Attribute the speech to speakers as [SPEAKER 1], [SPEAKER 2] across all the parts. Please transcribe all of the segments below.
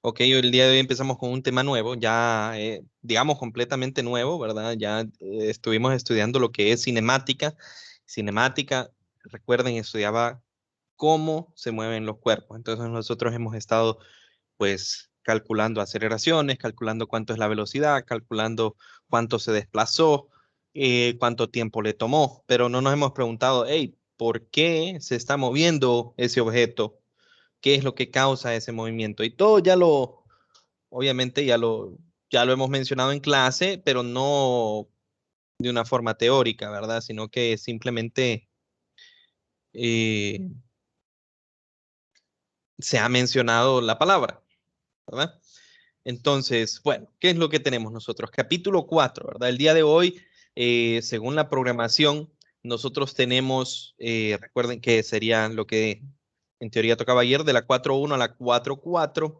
[SPEAKER 1] Ok, hoy el día de hoy empezamos con un tema nuevo, ya digamos completamente nuevo, ¿verdad? Ya estuvimos estudiando lo que es cinemática. Cinemática, recuerden, estudiaba cómo se mueven los cuerpos. Entonces nosotros hemos estado pues calculando aceleraciones, calculando cuánto es la velocidad, calculando cuánto se desplazó, cuánto tiempo le tomó, pero no nos hemos preguntado, hey, ¿por qué se está moviendo ese objeto? ¿Qué es lo que causa ese movimiento? Y todo obviamente ya lo hemos mencionado en clase, pero no de una forma teórica, ¿verdad? Sino que simplemente eh, se ha mencionado la palabra, ¿verdad? Entonces, bueno, ¿qué es lo que tenemos nosotros? Capítulo 4, ¿verdad? El día de hoy, según la programación, nosotros tenemos, recuerden que sería lo que en teoría tocaba ayer, de la 4.1 a la 4.4,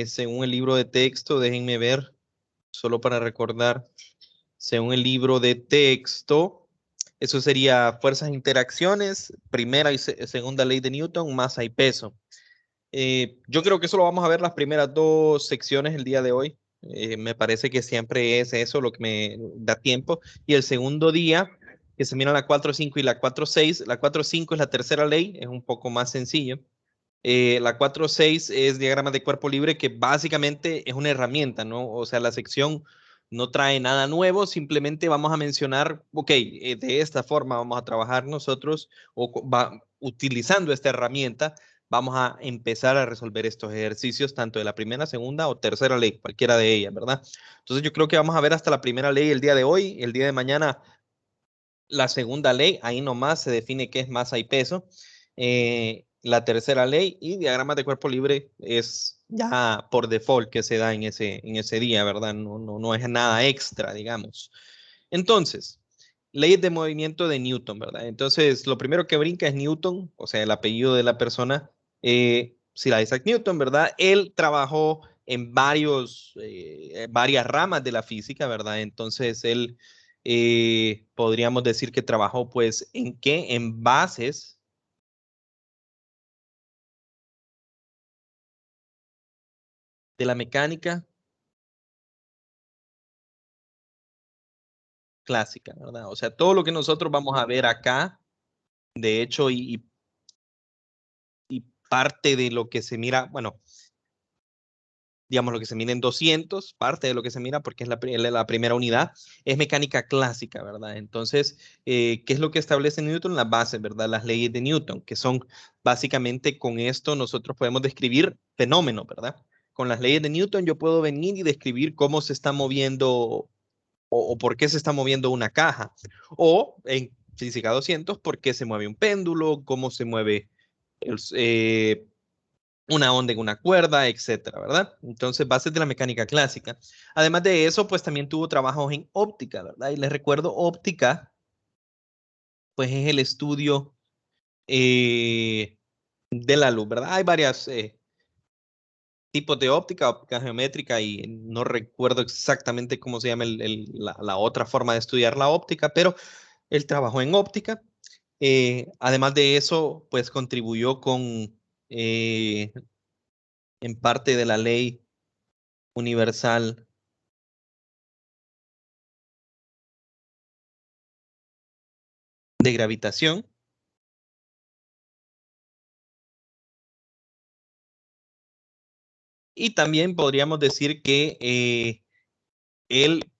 [SPEAKER 1] según el libro de texto, déjenme ver, solo para recordar, según el libro de texto, eso sería fuerzas e interacciones, primera y segunda ley de Newton, masa y peso. Yo creo que eso lo vamos a ver las primeras dos secciones el día de hoy. Me parece que siempre es eso lo que me da tiempo. Y el segundo día, que se mira la 4.5 y la 4.6, la 4.5 es la tercera ley, es un poco más sencillo. La 4.6 es diagrama de cuerpo libre, que básicamente es una herramienta, ¿no? O sea, la sección no trae nada nuevo, simplemente vamos a mencionar, ok, de esta forma vamos a trabajar nosotros utilizando esta herramienta, vamos a empezar a resolver estos ejercicios, tanto de la primera, segunda o tercera ley, cualquiera de ellas, ¿verdad? Entonces yo creo que vamos a ver hasta la primera ley el día de hoy, el día de mañana la segunda ley, ahí nomás se define qué es masa y peso. La tercera ley y diagramas de cuerpo libre es ya por default que se da en ese día, ¿verdad? No es nada extra, digamos. Entonces, leyes de movimiento de Newton, ¿verdad? Entonces, lo primero que brinca es Newton, o sea, el apellido de la persona, Sir Isaac Newton, ¿verdad? Él trabajó en varias ramas de la física, ¿verdad? Entonces, él podríamos decir que trabajó, pues, ¿en qué? En bases de la mecánica clásica, ¿verdad? O sea, todo lo que nosotros vamos a ver acá, de hecho, y parte de lo que se mira, bueno, digamos, lo que se mira en 200, parte de lo que se mira, porque es la primera unidad, es mecánica clásica, ¿verdad? Entonces, ¿qué es lo que establece Newton? Las bases, ¿verdad? Las leyes de Newton, que son básicamente con esto nosotros podemos describir fenómenos, ¿verdad? Con las leyes de Newton yo puedo venir y describir cómo se está moviendo o por qué se está moviendo una caja. O en física 200, por qué se mueve un péndulo, cómo se mueve el, una onda en una cuerda, etcétera, ¿verdad? Entonces, bases de la mecánica clásica. Además de eso, pues también tuvo trabajos en óptica, ¿verdad? Y les recuerdo, óptica, pues es el estudio de la luz, ¿verdad? Hay varias tipos de óptica, óptica geométrica, y no recuerdo exactamente cómo se llama la otra forma de estudiar la óptica, pero él trabajó en óptica. Además de eso, pues contribuyó eh, en parte de la ley universal de gravitación. Y también podríamos decir que él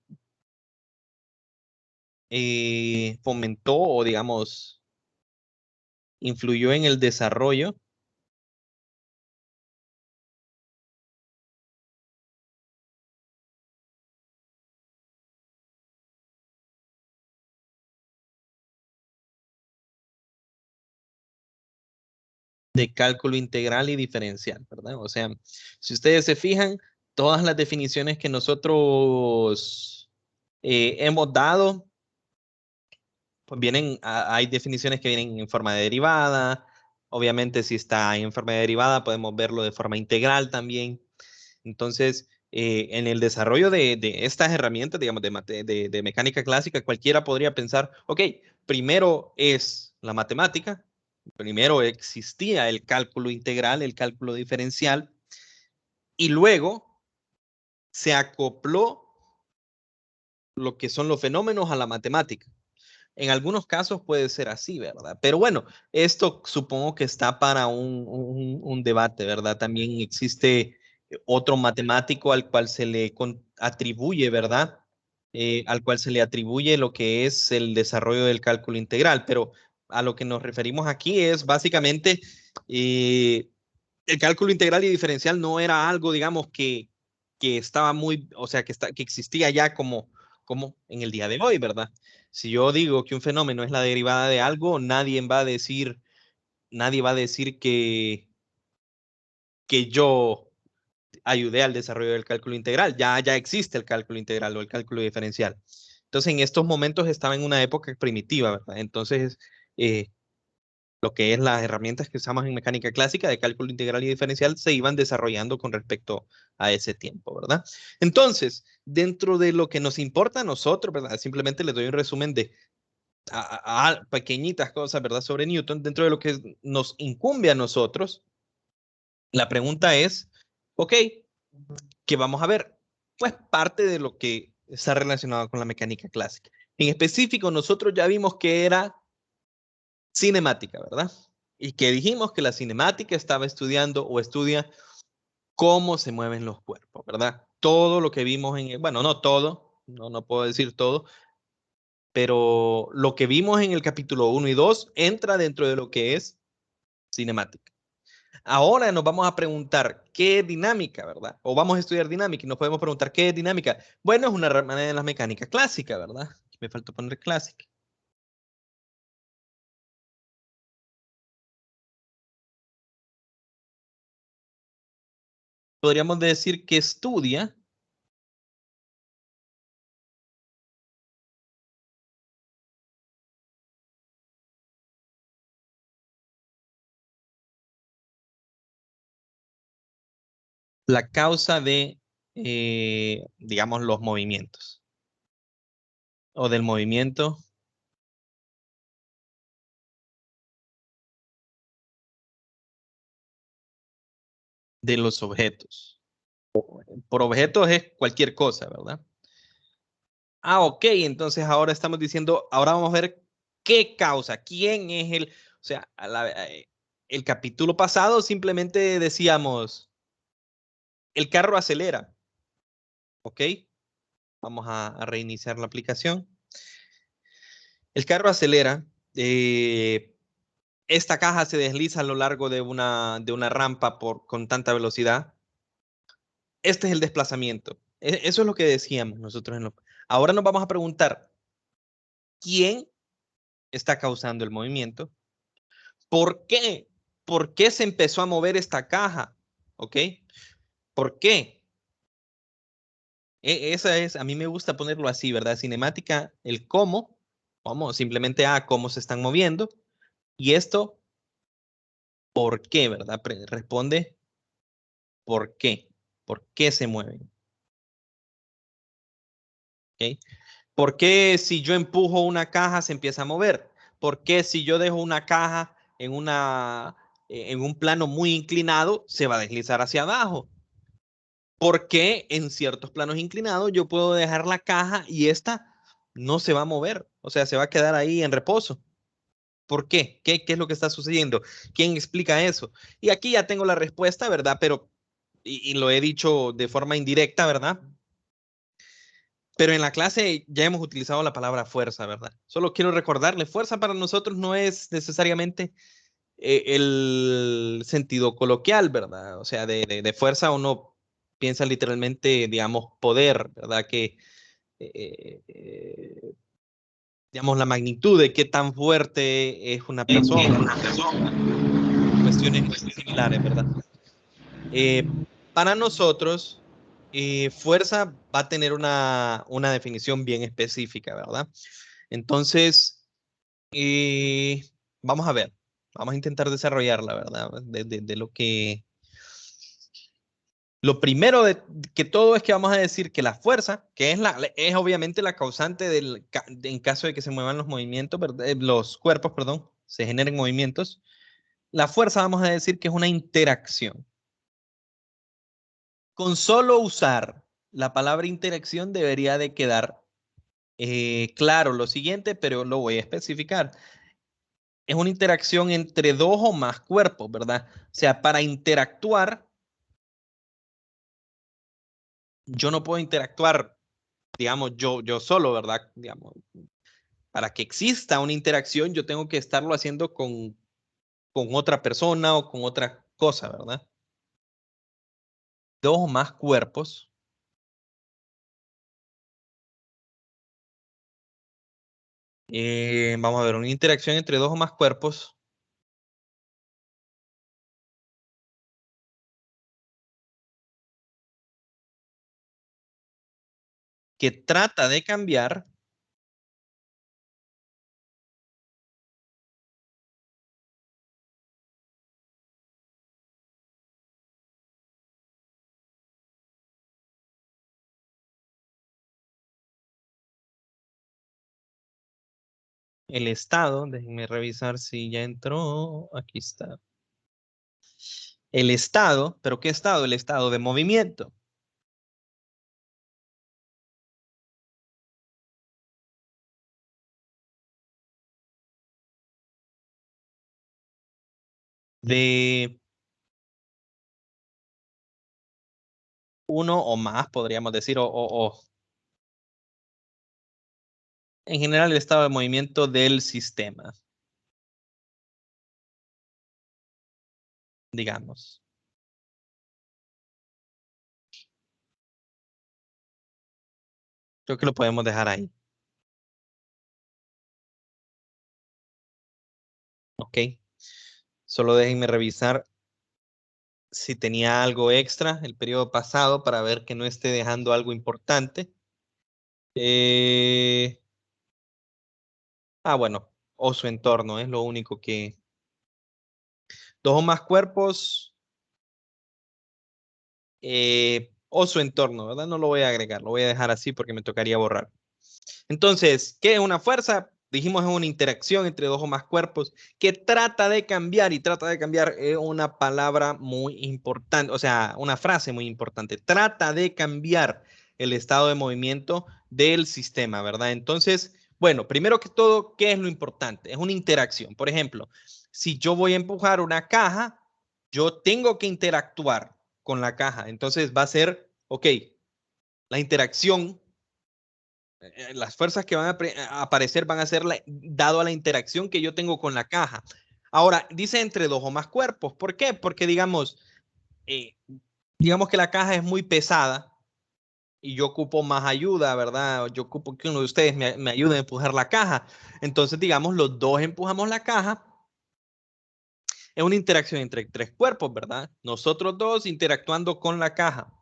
[SPEAKER 1] fomentó o, digamos, influyó en el desarrollo de cálculo integral y diferencial, ¿verdad? O sea, si ustedes se fijan, todas las definiciones que nosotros hemos dado, pues vienen, hay definiciones que vienen en forma de derivada. Obviamente, si está en forma de derivada, podemos verlo de forma integral también. Entonces, en el desarrollo de estas herramientas, digamos, de mecánica clásica, cualquiera podría pensar, ok, primero es la matemática, primero existía el cálculo integral, el cálculo diferencial, y luego se acopló lo que son los fenómenos a la matemática. En algunos casos puede ser así, ¿verdad? Pero bueno, esto supongo que está para un debate, ¿verdad? También existe otro matemático al cual se le atribuye, ¿verdad? Al cual se le atribuye lo que es el desarrollo del cálculo integral, pero a lo que nos referimos aquí es básicamente el cálculo integral y diferencial no era algo, digamos, que estaba muy, o sea, que existía ya como en el día de hoy, ¿verdad? Si yo digo que un fenómeno es la derivada de algo, nadie va a decir que yo ayudé al desarrollo del cálculo integral. Ya existe el cálculo integral o el cálculo diferencial. Entonces, en estos momentos estaba en una época primitiva, ¿verdad? Entonces, eh, lo que es las herramientas que usamos en mecánica clásica de cálculo integral y diferencial se iban desarrollando con respecto a ese tiempo, ¿verdad? Entonces, dentro de lo que nos importa a nosotros, ¿verdad? Simplemente les doy un resumen de pequeñitas cosas, ¿verdad? Sobre Newton, dentro de lo que nos incumbe a nosotros, la pregunta es, ok, ¿qué vamos a ver? Pues parte de lo que está relacionado con la mecánica clásica. En específico, nosotros ya vimos que era cinemática, ¿verdad? Y que dijimos que la cinemática estaba estudiando o estudia cómo se mueven los cuerpos, ¿verdad? Todo lo que vimos bueno, no todo, no puedo decir todo, pero lo que vimos en el capítulo 1 y 2 entra dentro de lo que es cinemática. Ahora nos vamos a preguntar qué es dinámica, ¿verdad? O vamos a estudiar dinámica y nos podemos preguntar qué es dinámica. Bueno, es una rama de la mecánica clásica, ¿verdad? Me faltó poner clásica. Podríamos decir que estudia la causa de, digamos, los movimientos o del movimiento de los objetos. Por objetos es cualquier cosa, ¿verdad? Ah, ok, entonces ahora estamos diciendo, ahora vamos a ver qué causa, quién es o sea, el capítulo pasado simplemente decíamos, el carro acelera, ¿ok? Vamos a reiniciar la aplicación. El carro acelera, esta caja se desliza a lo largo de una rampa con tanta velocidad. Este es el desplazamiento. Eso es lo que decíamos nosotros. Ahora nos vamos a preguntar, ¿quién está causando el movimiento? ¿Por qué? ¿Por qué se empezó a mover esta caja? ¿Ok? ¿Por qué? Esa es, a mí me gusta ponerlo así, ¿verdad? Cinemática, el cómo, simplemente cómo se están moviendo. Y esto, ¿por qué, verdad? Responde, ¿por qué? ¿Por qué se mueven? ¿Ok? ¿Por qué si yo empujo una caja se empieza a mover? ¿Por qué si yo dejo una caja en un plano muy inclinado se va a deslizar hacia abajo? ¿Por qué en ciertos planos inclinados yo puedo dejar la caja y esta no se va a mover? O sea, se va a quedar ahí en reposo. ¿Por qué? ¿Qué es lo que está sucediendo? ¿Quién explica eso? Y aquí ya tengo la respuesta, ¿verdad? Pero, y lo he dicho de forma indirecta, ¿verdad? Pero en la clase ya hemos utilizado la palabra fuerza, ¿verdad? Solo quiero recordarle, fuerza para nosotros no es necesariamente el sentido coloquial, ¿verdad? O sea, de fuerza uno piensa literalmente, digamos, poder, ¿verdad? Que, digamos, la magnitud de qué tan fuerte es una persona, cuestiones similares, ¿verdad? Para nosotros, fuerza va a tener una definición bien específica, ¿verdad? Entonces, eh, vamos a ver, vamos a intentar desarrollarla, ¿verdad? De lo primero que todo es que vamos a decir que la fuerza, que es obviamente la causante en caso de que se muevan los movimientos, los cuerpos, perdón, se generen movimientos. La fuerza vamos a decir que es una interacción. Con solo usar la palabra interacción debería de quedar claro lo siguiente, pero lo voy a especificar. Es una interacción entre dos o más cuerpos, ¿verdad? O sea, para interactuar, yo no puedo interactuar, digamos, yo solo, ¿verdad? Digamos, para que exista una interacción, yo tengo que estarlo haciendo con otra persona o con otra cosa, ¿verdad? Dos o más cuerpos. Vamos a ver, una interacción entre dos o más cuerpos que trata de cambiar el estado. Déjenme revisar si ya entró. Aquí está. El estado, ¿pero qué estado? El estado de movimiento. De uno o más, podríamos decir, o en general el estado de movimiento del sistema, digamos. Creo que lo podemos dejar ahí. Ok. Solo déjenme revisar si tenía algo extra el periodo pasado para ver que no esté dejando algo importante. Eh, bueno, o su entorno es lo único que... Dos o más cuerpos o su entorno, ¿verdad? No lo voy a agregar, lo voy a dejar así porque me tocaría borrar. Entonces, ¿qué es una fuerza? Dijimos es una interacción entre dos o más cuerpos que trata de cambiar y trata de cambiar es una palabra muy importante, o sea, una frase muy importante. Trata de cambiar el estado de movimiento del sistema, ¿verdad? Entonces, bueno, primero que todo, ¿qué es lo importante? Es una interacción. Por ejemplo, si yo voy a empujar una caja, yo tengo que interactuar con la caja. Entonces va a ser, ok, la interacción las fuerzas que van a aparecer van a ser dado a la interacción que yo tengo con la caja. Ahora, dice entre dos o más cuerpos. ¿Por qué? Porque eh, digamos que la caja es muy pesada y yo ocupo más ayuda, ¿verdad? Yo ocupo que uno de ustedes me ayude a empujar la caja. Entonces, digamos, los dos empujamos la caja. Es una interacción entre tres cuerpos, ¿verdad? Nosotros dos interactuando con la caja.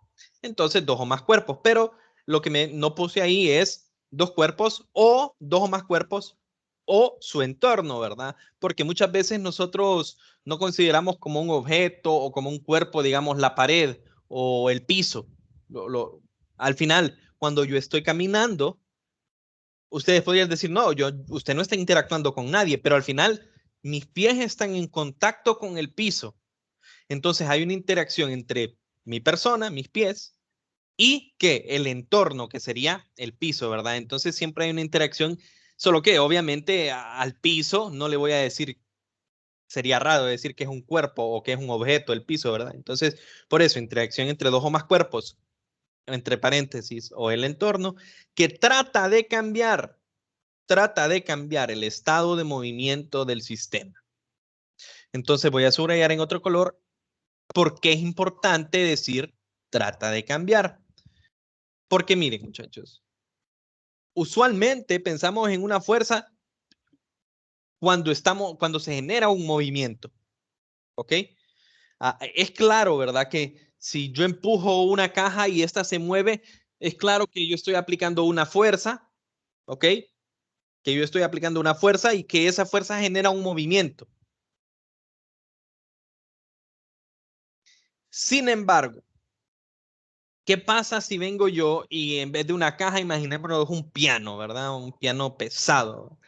[SPEAKER 1] Entonces, dos o más cuerpos. Pero lo que no puse ahí es dos cuerpos o dos o más cuerpos o su entorno, ¿verdad? Porque muchas veces nosotros no consideramos como un objeto o como un cuerpo, digamos, la pared o el piso. Al final, cuando yo estoy caminando, ustedes podrían decir, no, usted no está interactuando con nadie, pero al final mis pies están en contacto con el piso. Entonces hay una interacción entre mi persona, mis pies, y que el entorno, que sería el piso, ¿verdad? Entonces siempre hay una interacción, solo que obviamente al piso no le voy a decir, sería raro decir que es un cuerpo o que es un objeto el piso, ¿verdad? Entonces, por eso, interacción entre dos o más cuerpos, entre paréntesis, o el entorno, que trata de cambiar el estado de movimiento del sistema. Entonces voy a subrayar en otro color por qué es importante decir trata de cambiar. Porque miren, muchachos, usualmente pensamos en una fuerza cuando se genera un movimiento, ¿ok? Es claro, ¿verdad? Que si yo empujo una caja y esta se mueve, es claro que yo estoy aplicando una fuerza, ¿ok? Que yo estoy aplicando una fuerza y que esa fuerza genera un movimiento. Sin embargo, ¿qué pasa si vengo yo y en vez de una caja, imaginémonos un piano, ¿verdad? Un piano pesado.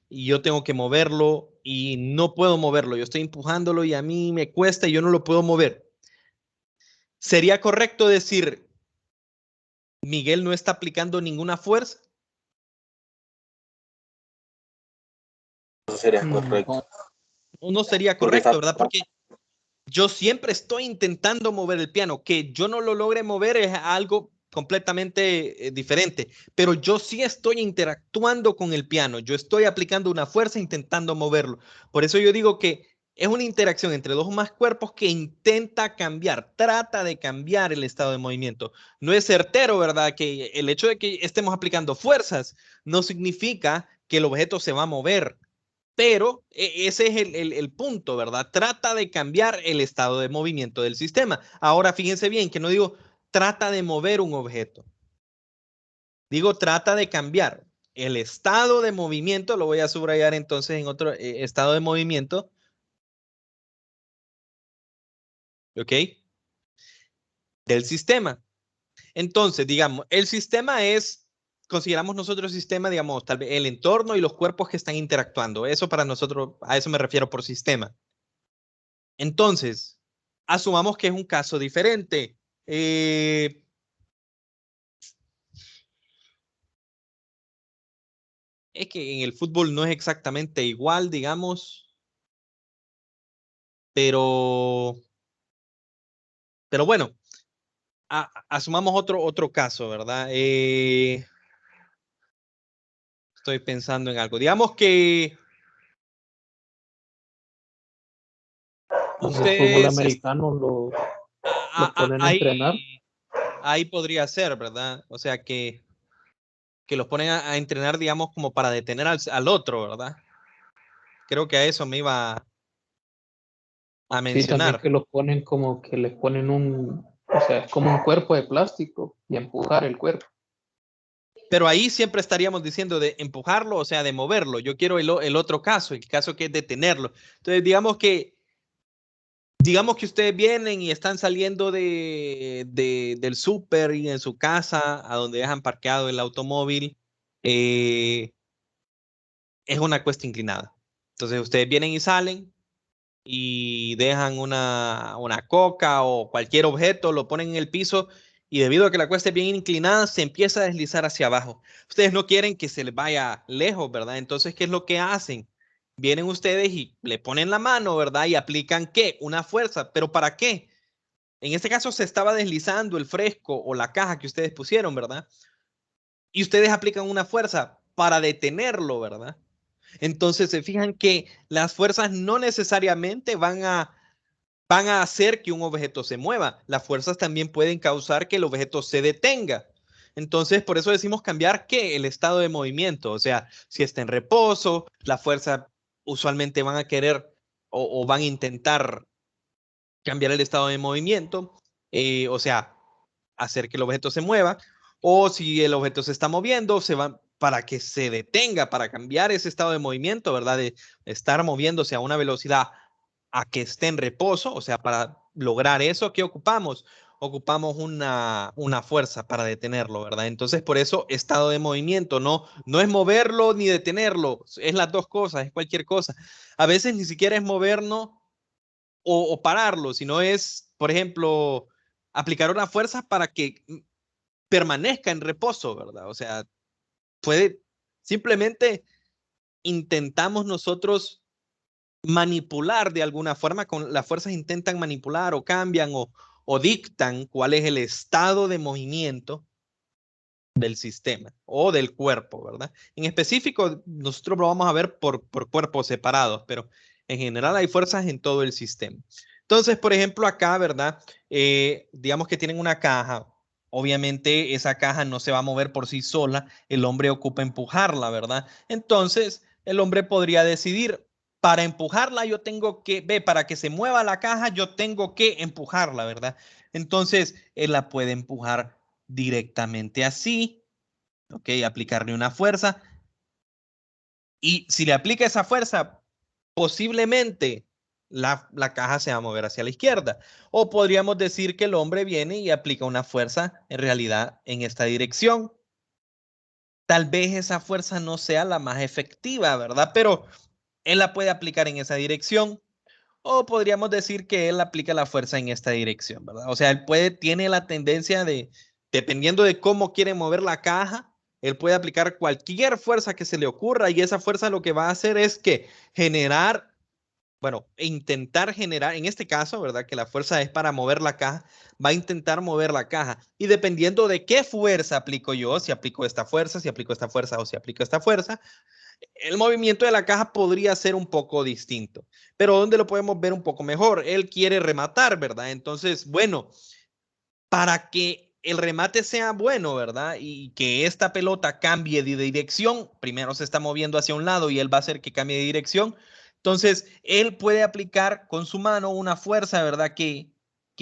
[SPEAKER 1] Y yo tengo que moverlo y no puedo moverlo. Yo estoy empujándolo y a mí me cuesta y yo no lo puedo mover. ¿Sería correcto decir, Miguel no está aplicando ninguna fuerza?
[SPEAKER 2] Eso sería correcto.
[SPEAKER 1] No sería correcto, ¿verdad? Porque yo siempre estoy intentando mover el piano. Que yo no lo logre mover es algo completamente diferente, pero yo sí estoy interactuando con el piano. Yo estoy aplicando una fuerza intentando moverlo. Por eso yo digo que es una interacción entre dos o más cuerpos que intenta cambiar, trata de cambiar el estado de movimiento. No es certero, ¿verdad? Que el hecho de que estemos aplicando fuerzas no significa que el objeto se va a mover. Pero ese es el punto, ¿verdad? Trata de cambiar el estado de movimiento del sistema. Ahora, fíjense bien que no digo trata de mover un objeto. Digo trata de cambiar el estado de movimiento. Lo voy a subrayar entonces en otro estado de movimiento. ¿Ok? Del sistema. Entonces, digamos, el sistema es, consideramos nosotros sistema, digamos, tal vez el entorno y los cuerpos que están interactuando. Eso para nosotros, a eso me refiero por sistema. Entonces, asumamos que es un caso diferente. Es que en el fútbol no es exactamente igual, digamos, pero, pero bueno, asumamos otro caso, ¿verdad? Estoy pensando en algo. Digamos que
[SPEAKER 3] En el fútbol
[SPEAKER 1] ustedes
[SPEAKER 3] americano lo ponen a entrenar.
[SPEAKER 1] ahí podría ser, ¿verdad? O sea que los ponen a entrenar, digamos, como para detener al otro, ¿verdad? Creo que a eso me iba a
[SPEAKER 3] Sí, también
[SPEAKER 1] mencionar.
[SPEAKER 3] que los ponen como que les ponen o sea, es como un cuerpo de plástico y empujar el cuerpo.
[SPEAKER 1] Pero ahí siempre estaríamos diciendo de empujarlo, o sea, de moverlo. Yo quiero el otro caso, el caso que es detenerlo. Entonces, digamos que ustedes vienen y están saliendo del súper y en su casa, a donde dejan parqueado el automóvil, es una cuesta inclinada. Entonces, ustedes vienen y salen y dejan una coca o cualquier objeto, lo ponen en el piso y debido a que la cuesta es bien inclinada, se empieza a deslizar hacia abajo. Ustedes no quieren que se les vaya lejos, ¿verdad? Entonces, ¿qué es lo que hacen? Vienen ustedes y le ponen la mano, ¿verdad? Y aplican ¿qué? Una fuerza. ¿Pero para qué? En este caso se estaba deslizando el fresco o la caja que ustedes pusieron, ¿verdad? Y ustedes aplican una fuerza para detenerlo, ¿verdad? Entonces se fijan que las fuerzas no necesariamente van a hacer que un objeto se mueva. Las fuerzas también pueden causar que el objeto se detenga. Entonces, por eso decimos cambiar ¿qué? El estado de movimiento. O sea, si está en reposo, las fuerzas usualmente van a querer o van a intentar cambiar el estado de movimiento. O sea, hacer que el objeto se mueva. O si el objeto se está moviendo, se va para que se detenga, para cambiar ese estado de movimiento, ¿verdad? De estar moviéndose a una velocidad a que esté en reposo, o sea, para lograr eso, ¿qué ocupamos? Ocupamos una fuerza para detenerlo, ¿verdad? Entonces, por eso, estado de movimiento, no es moverlo ni detenerlo, es las dos cosas, es cualquier cosa. A veces ni siquiera es movernos o pararlo, sino es, por ejemplo, aplicar una fuerza para que permanezca en reposo, ¿verdad? O sea, puede, simplemente intentamos nosotros manipular de alguna forma, con las fuerzas intentan manipular o cambian o dictan cuál es el estado de movimiento del sistema o del cuerpo, ¿verdad? En específico, nosotros lo vamos a ver por cuerpos separados, pero en general hay fuerzas en todo el sistema. Entonces, por ejemplo, acá, ¿verdad? Digamos que tienen una caja. Obviamente esa caja no se va a mover por sí sola, el hombre ocupa empujarla, ¿verdad? Entonces, el hombre podría decidir, para empujarla yo tengo que, para que se mueva la caja, yo tengo que empujarla, ¿verdad? Entonces, él la puede empujar directamente así, ¿ok? Aplicarle una fuerza. Y si le aplica esa fuerza, posiblemente la caja se va a mover hacia la izquierda. O podríamos decir que el hombre viene y aplica una fuerza en realidad en esta dirección. Tal vez esa fuerza no sea la más efectiva, ¿verdad? Pero él la puede aplicar en esa dirección. O podríamos decir que él aplica la fuerza en esta dirección, ¿verdad? O sea, tiene la tendencia de, dependiendo de cómo quiere mover la caja, él puede aplicar cualquier fuerza que se le ocurra y esa fuerza lo que va a hacer es que generar, bueno, intentar generar, en este caso, ¿verdad? Que la fuerza es para mover la caja, va a intentar mover la caja. Y dependiendo de qué fuerza aplico yo, si aplico esta fuerza, si aplico esta fuerza o si aplico esta fuerza, el movimiento de la caja podría ser un poco distinto. Pero ¿dónde lo podemos ver un poco mejor? Él quiere rematar, ¿verdad? Entonces, bueno, para que el remate sea bueno, ¿verdad? Y que esta pelota cambie de dirección, primero se está moviendo hacia un lado y él va a hacer que cambie de dirección. Entonces, él puede aplicar con su mano una fuerza, ¿verdad? Que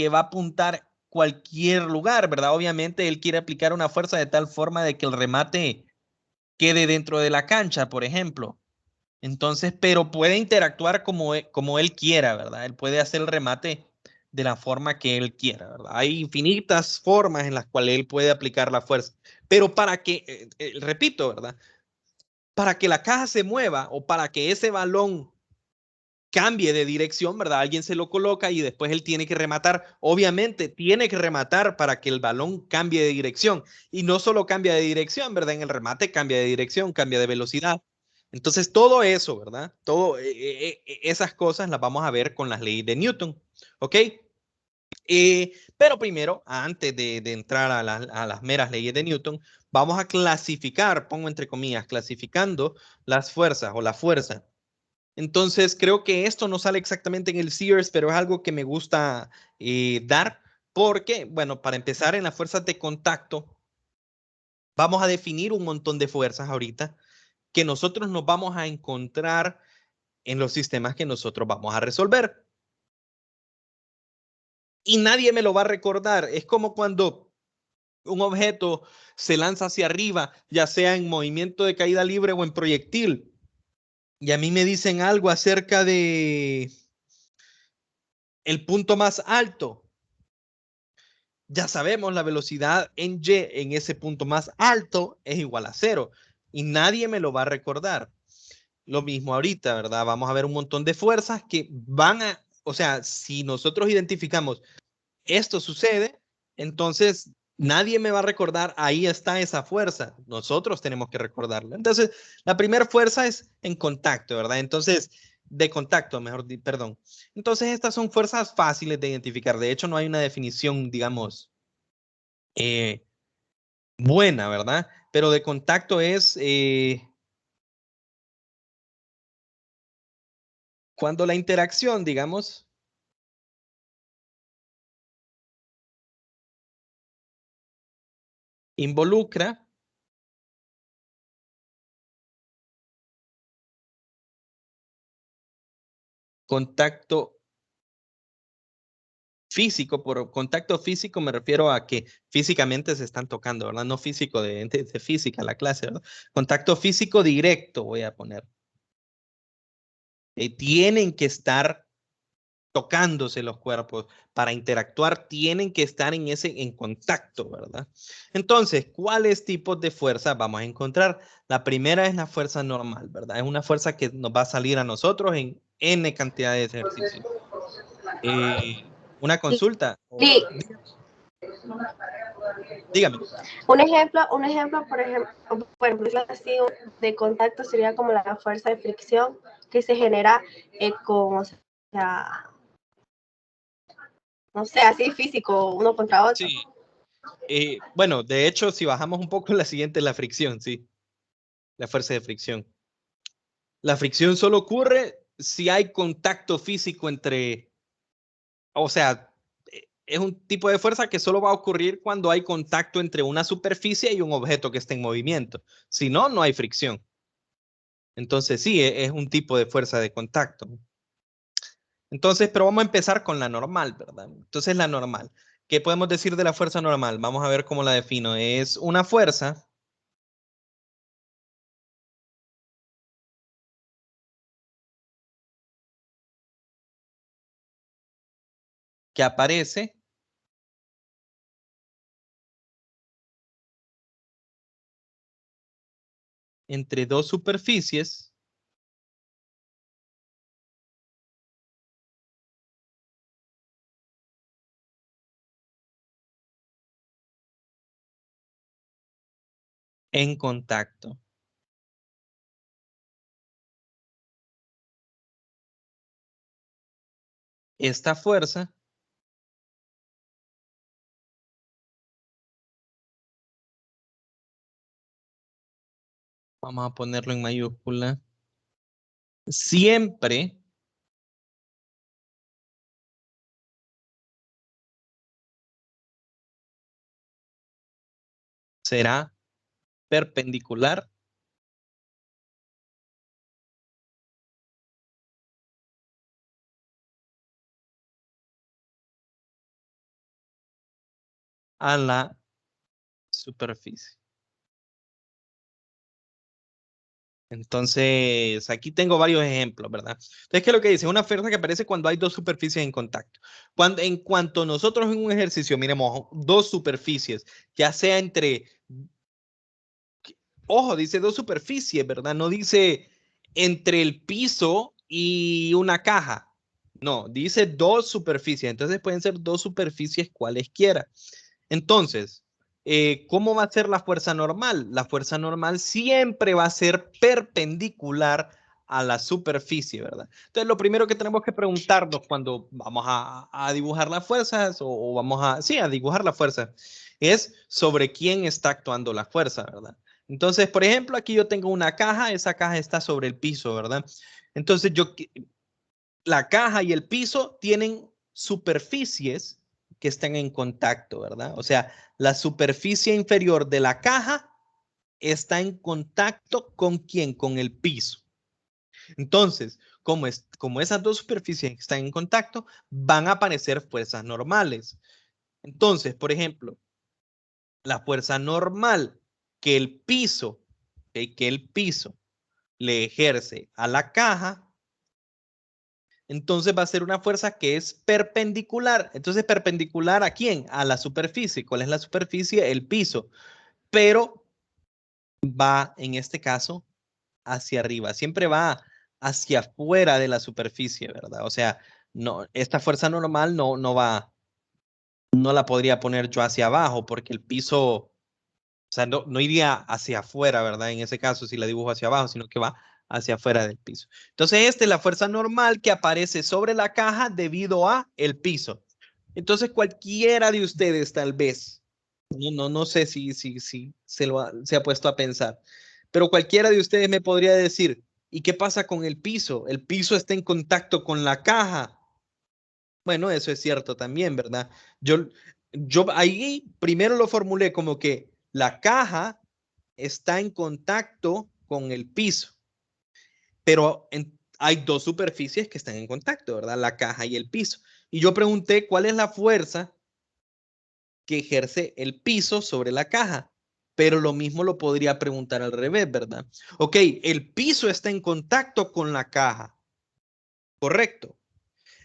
[SPEAKER 1] va a apuntar cualquier lugar, ¿verdad? Obviamente, él quiere aplicar una fuerza de tal forma de que el remate quede dentro de la cancha, por ejemplo. Entonces, pero puede interactuar como él quiera, ¿verdad? Él puede hacer el remate de la forma que él quiera, ¿verdad? Hay infinitas formas en las cuales él puede aplicar la fuerza, pero para que, repito, ¿verdad? Para que la caja se mueva o para que ese balón cambie de dirección, ¿verdad? Alguien se lo coloca y después él tiene que rematar. Obviamente, tiene que rematar para que el balón cambie de dirección. Y no solo cambia de dirección, ¿verdad? En el remate cambia de dirección, cambia de velocidad. Entonces, todo eso, ¿verdad? Todo esas cosas las vamos a ver con las leyes de Newton, ¿ok? Pero primero, antes de entrar a las meras leyes de Newton, vamos a clasificar, pongo entre comillas, clasificando las fuerzas o la fuerza. Entonces, creo que esto no sale exactamente en el Sears, pero es algo que me gusta dar porque, bueno, para empezar en las fuerzas de contacto, vamos a definir un montón de fuerzas ahorita que nosotros nos vamos a encontrar en los sistemas que nosotros vamos a resolver. Y nadie me lo va a recordar. Es como cuando un objeto se lanza hacia arriba, ya sea en movimiento de caída libre o en proyectil. Y a mí me dicen algo acerca de el punto más alto. Ya sabemos la velocidad en Y en ese punto más alto es igual a 0 y nadie me lo va a recordar. Lo mismo ahorita, ¿verdad? Vamos a ver un montón de fuerzas que van a, o sea, si nosotros identificamos esto sucede, entonces nadie me va a recordar, ahí está esa fuerza. Nosotros tenemos que recordarla. Entonces, la primera fuerza es en contacto, ¿verdad? Entonces, de contacto, perdón. Entonces, estas son fuerzas fáciles de identificar. De hecho, no hay una definición, digamos, eh, buena, ¿verdad? Pero de contacto es cuando la interacción, digamos, involucra contacto físico. Por contacto físico me refiero a que físicamente se están tocando, ¿verdad? No físico de física, la clase, ¿verdad? Contacto físico directo, voy a poner. Tienen que estar tocándose los cuerpos para interactuar, tienen que estar en contacto, ¿verdad? Entonces, ¿cuáles tipos de fuerza vamos a encontrar? La primera es la fuerza normal, ¿verdad? Es una fuerza que nos va a salir a nosotros en N cantidad de ejercicios. Una consulta.
[SPEAKER 4] Sí,
[SPEAKER 1] Dígame.
[SPEAKER 4] un ejemplo, por ejemplo, así de contacto sería como la fuerza de fricción que se genera con, o sea, no sé, así físico, uno contra otro.
[SPEAKER 1] Sí. Bueno, de hecho, si bajamos un poco, la siguiente es la fricción, sí. La fuerza de fricción. La fricción solo ocurre si hay contacto físico entre, o sea, es un tipo de fuerza que solo va a ocurrir cuando hay contacto entre una superficie y un objeto que esté en movimiento. Si no, no hay fricción. Entonces, sí, es un tipo de fuerza de contacto. Entonces, pero vamos a empezar con la normal, ¿verdad? Entonces, la normal. ¿Qué podemos decir de la fuerza normal? Vamos a ver cómo la defino. Es una fuerza que aparece entre dos superficies en contacto. Esta fuerza vamos a ponerlo en mayúscula, siempre será perpendicular a la superficie. Entonces, aquí tengo varios ejemplos, ¿verdad? Entonces, ¿qué es lo que dice? Una fuerza que aparece cuando hay dos superficies en contacto. En cuanto nosotros en un ejercicio miremos dos superficies, ya sea entre, ojo, dice dos superficies, ¿verdad? No dice entre el piso y una caja. No, dice dos superficies. Entonces pueden ser dos superficies cualesquiera. Entonces, ¿cómo va a ser la fuerza normal? La fuerza normal siempre va a ser perpendicular a la superficie, ¿verdad? Entonces, lo primero que tenemos que preguntarnos cuando vamos a dibujar las fuerzas o vamos a dibujar la fuerza es sobre quién está actuando la fuerza, ¿verdad? Entonces, por ejemplo, aquí yo tengo una caja, esa caja está sobre el piso, ¿verdad? Entonces, la caja y el piso tienen superficies que están en contacto, ¿verdad? O sea, la superficie inferior de la caja está en contacto con quién, con el piso. Entonces, como esas dos superficies están en contacto, van a aparecer fuerzas normales. Entonces, por ejemplo, la fuerza normal que el piso, que el piso le ejerce a la caja, entonces va a ser una fuerza que es perpendicular. Entonces, ¿perpendicular a quién? A la superficie. ¿Cuál es la superficie? El piso. Pero va, en este caso, hacia arriba. Siempre va hacia afuera de la superficie, ¿verdad? O sea, no, esta fuerza normal no la podría poner yo hacia abajo porque el piso, o sea, no iría hacia afuera, ¿verdad? En ese caso, si la dibujo hacia abajo, sino que va hacia afuera del piso. Entonces, esta es la fuerza normal que aparece sobre la caja debido a el piso. Entonces, cualquiera de ustedes, tal vez, no sé si se ha puesto a pensar, pero cualquiera de ustedes me podría decir, ¿y qué pasa con el piso? El piso está en contacto con la caja. Bueno, eso es cierto también, ¿verdad? Yo, yo ahí primero lo formulé como que la caja está en contacto con el piso, pero hay dos superficies que están en contacto, ¿verdad? La caja y el piso. Y yo pregunté cuál es la fuerza que ejerce el piso sobre la caja, pero lo mismo lo podría preguntar al revés, ¿verdad? Ok, el piso está en contacto con la caja, correcto.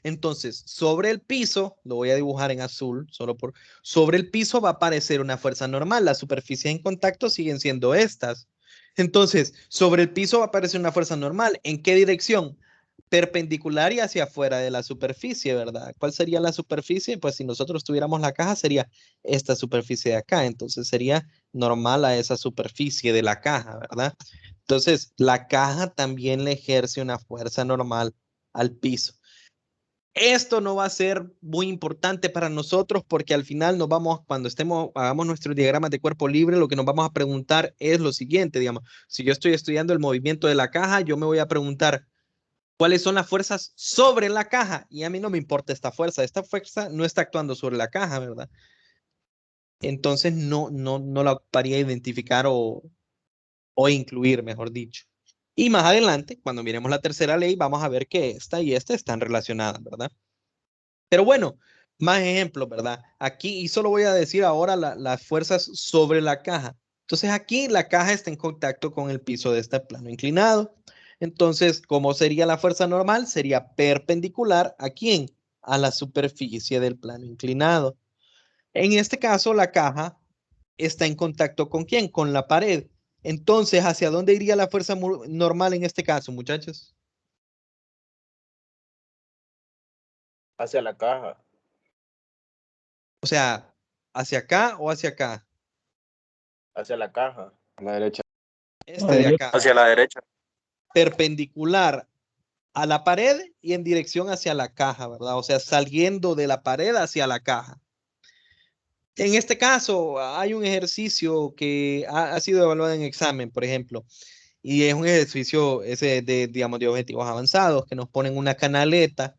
[SPEAKER 1] Entonces, sobre el piso, lo voy a dibujar en azul, sobre el piso va a aparecer una fuerza normal. Las superficies en contacto siguen siendo estas. Entonces, sobre el piso va a aparecer una fuerza normal. ¿En qué dirección? Perpendicular y hacia afuera de la superficie, ¿verdad? ¿Cuál sería la superficie? Pues si nosotros tuviéramos la caja, sería esta superficie de acá. Entonces, sería normal a esa superficie de la caja, ¿verdad? Entonces, la caja también le ejerce una fuerza normal al piso. Esto no va a ser muy importante para nosotros porque al final cuando hagamos nuestros diagramas de cuerpo libre, lo que nos vamos a preguntar es lo siguiente, digamos, si yo estoy estudiando el movimiento de la caja, yo me voy a preguntar cuáles son las fuerzas sobre la caja y a mí no me importa esta fuerza no está actuando sobre la caja, ¿verdad? Entonces no la ocuparía identificar o incluir, mejor dicho. Y más adelante, cuando miremos la tercera ley, vamos a ver que esta y esta están relacionadas, ¿verdad? Pero bueno, más ejemplos, ¿verdad? Aquí, y solo voy a decir ahora las fuerzas sobre la caja. Entonces aquí la caja está en contacto con el piso de este plano inclinado. Entonces, ¿cómo sería la fuerza normal? Sería perpendicular ¿a quién? A la superficie del plano inclinado. En este caso, la caja está en contacto ¿con quién? Con la pared. Entonces, ¿hacia dónde iría la fuerza normal en este caso, muchachos?
[SPEAKER 2] Hacia la caja.
[SPEAKER 1] O sea, ¿hacia acá o hacia acá?
[SPEAKER 2] Hacia la caja. A la derecha.
[SPEAKER 1] Este de acá.
[SPEAKER 2] Hacia la derecha.
[SPEAKER 1] Perpendicular a la pared y en dirección hacia la caja, ¿verdad? O sea, saliendo de la pared hacia la caja. En este caso, hay un ejercicio que ha sido evaluado en examen, por ejemplo, y es un ejercicio ese de, digamos, de objetivos avanzados, que nos ponen una canaleta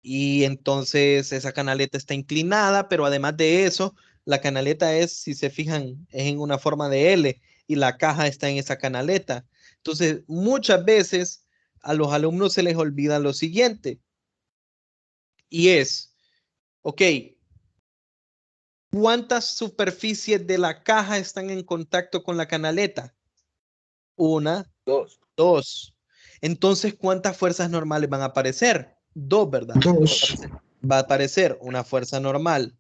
[SPEAKER 1] y entonces esa canaleta está inclinada, pero además de eso, la canaleta es, si se fijan, es en una forma de L y la caja está en esa canaleta. Entonces, muchas veces a los alumnos se les olvida lo siguiente y es, ok, ¿cuántas superficies de la caja están en contacto con la canaleta? Una,
[SPEAKER 2] Dos.
[SPEAKER 1] dos. Entonces, ¿cuántas fuerzas normales van a aparecer? Dos, ¿verdad?
[SPEAKER 5] Dos.
[SPEAKER 1] Va a aparecer una fuerza normal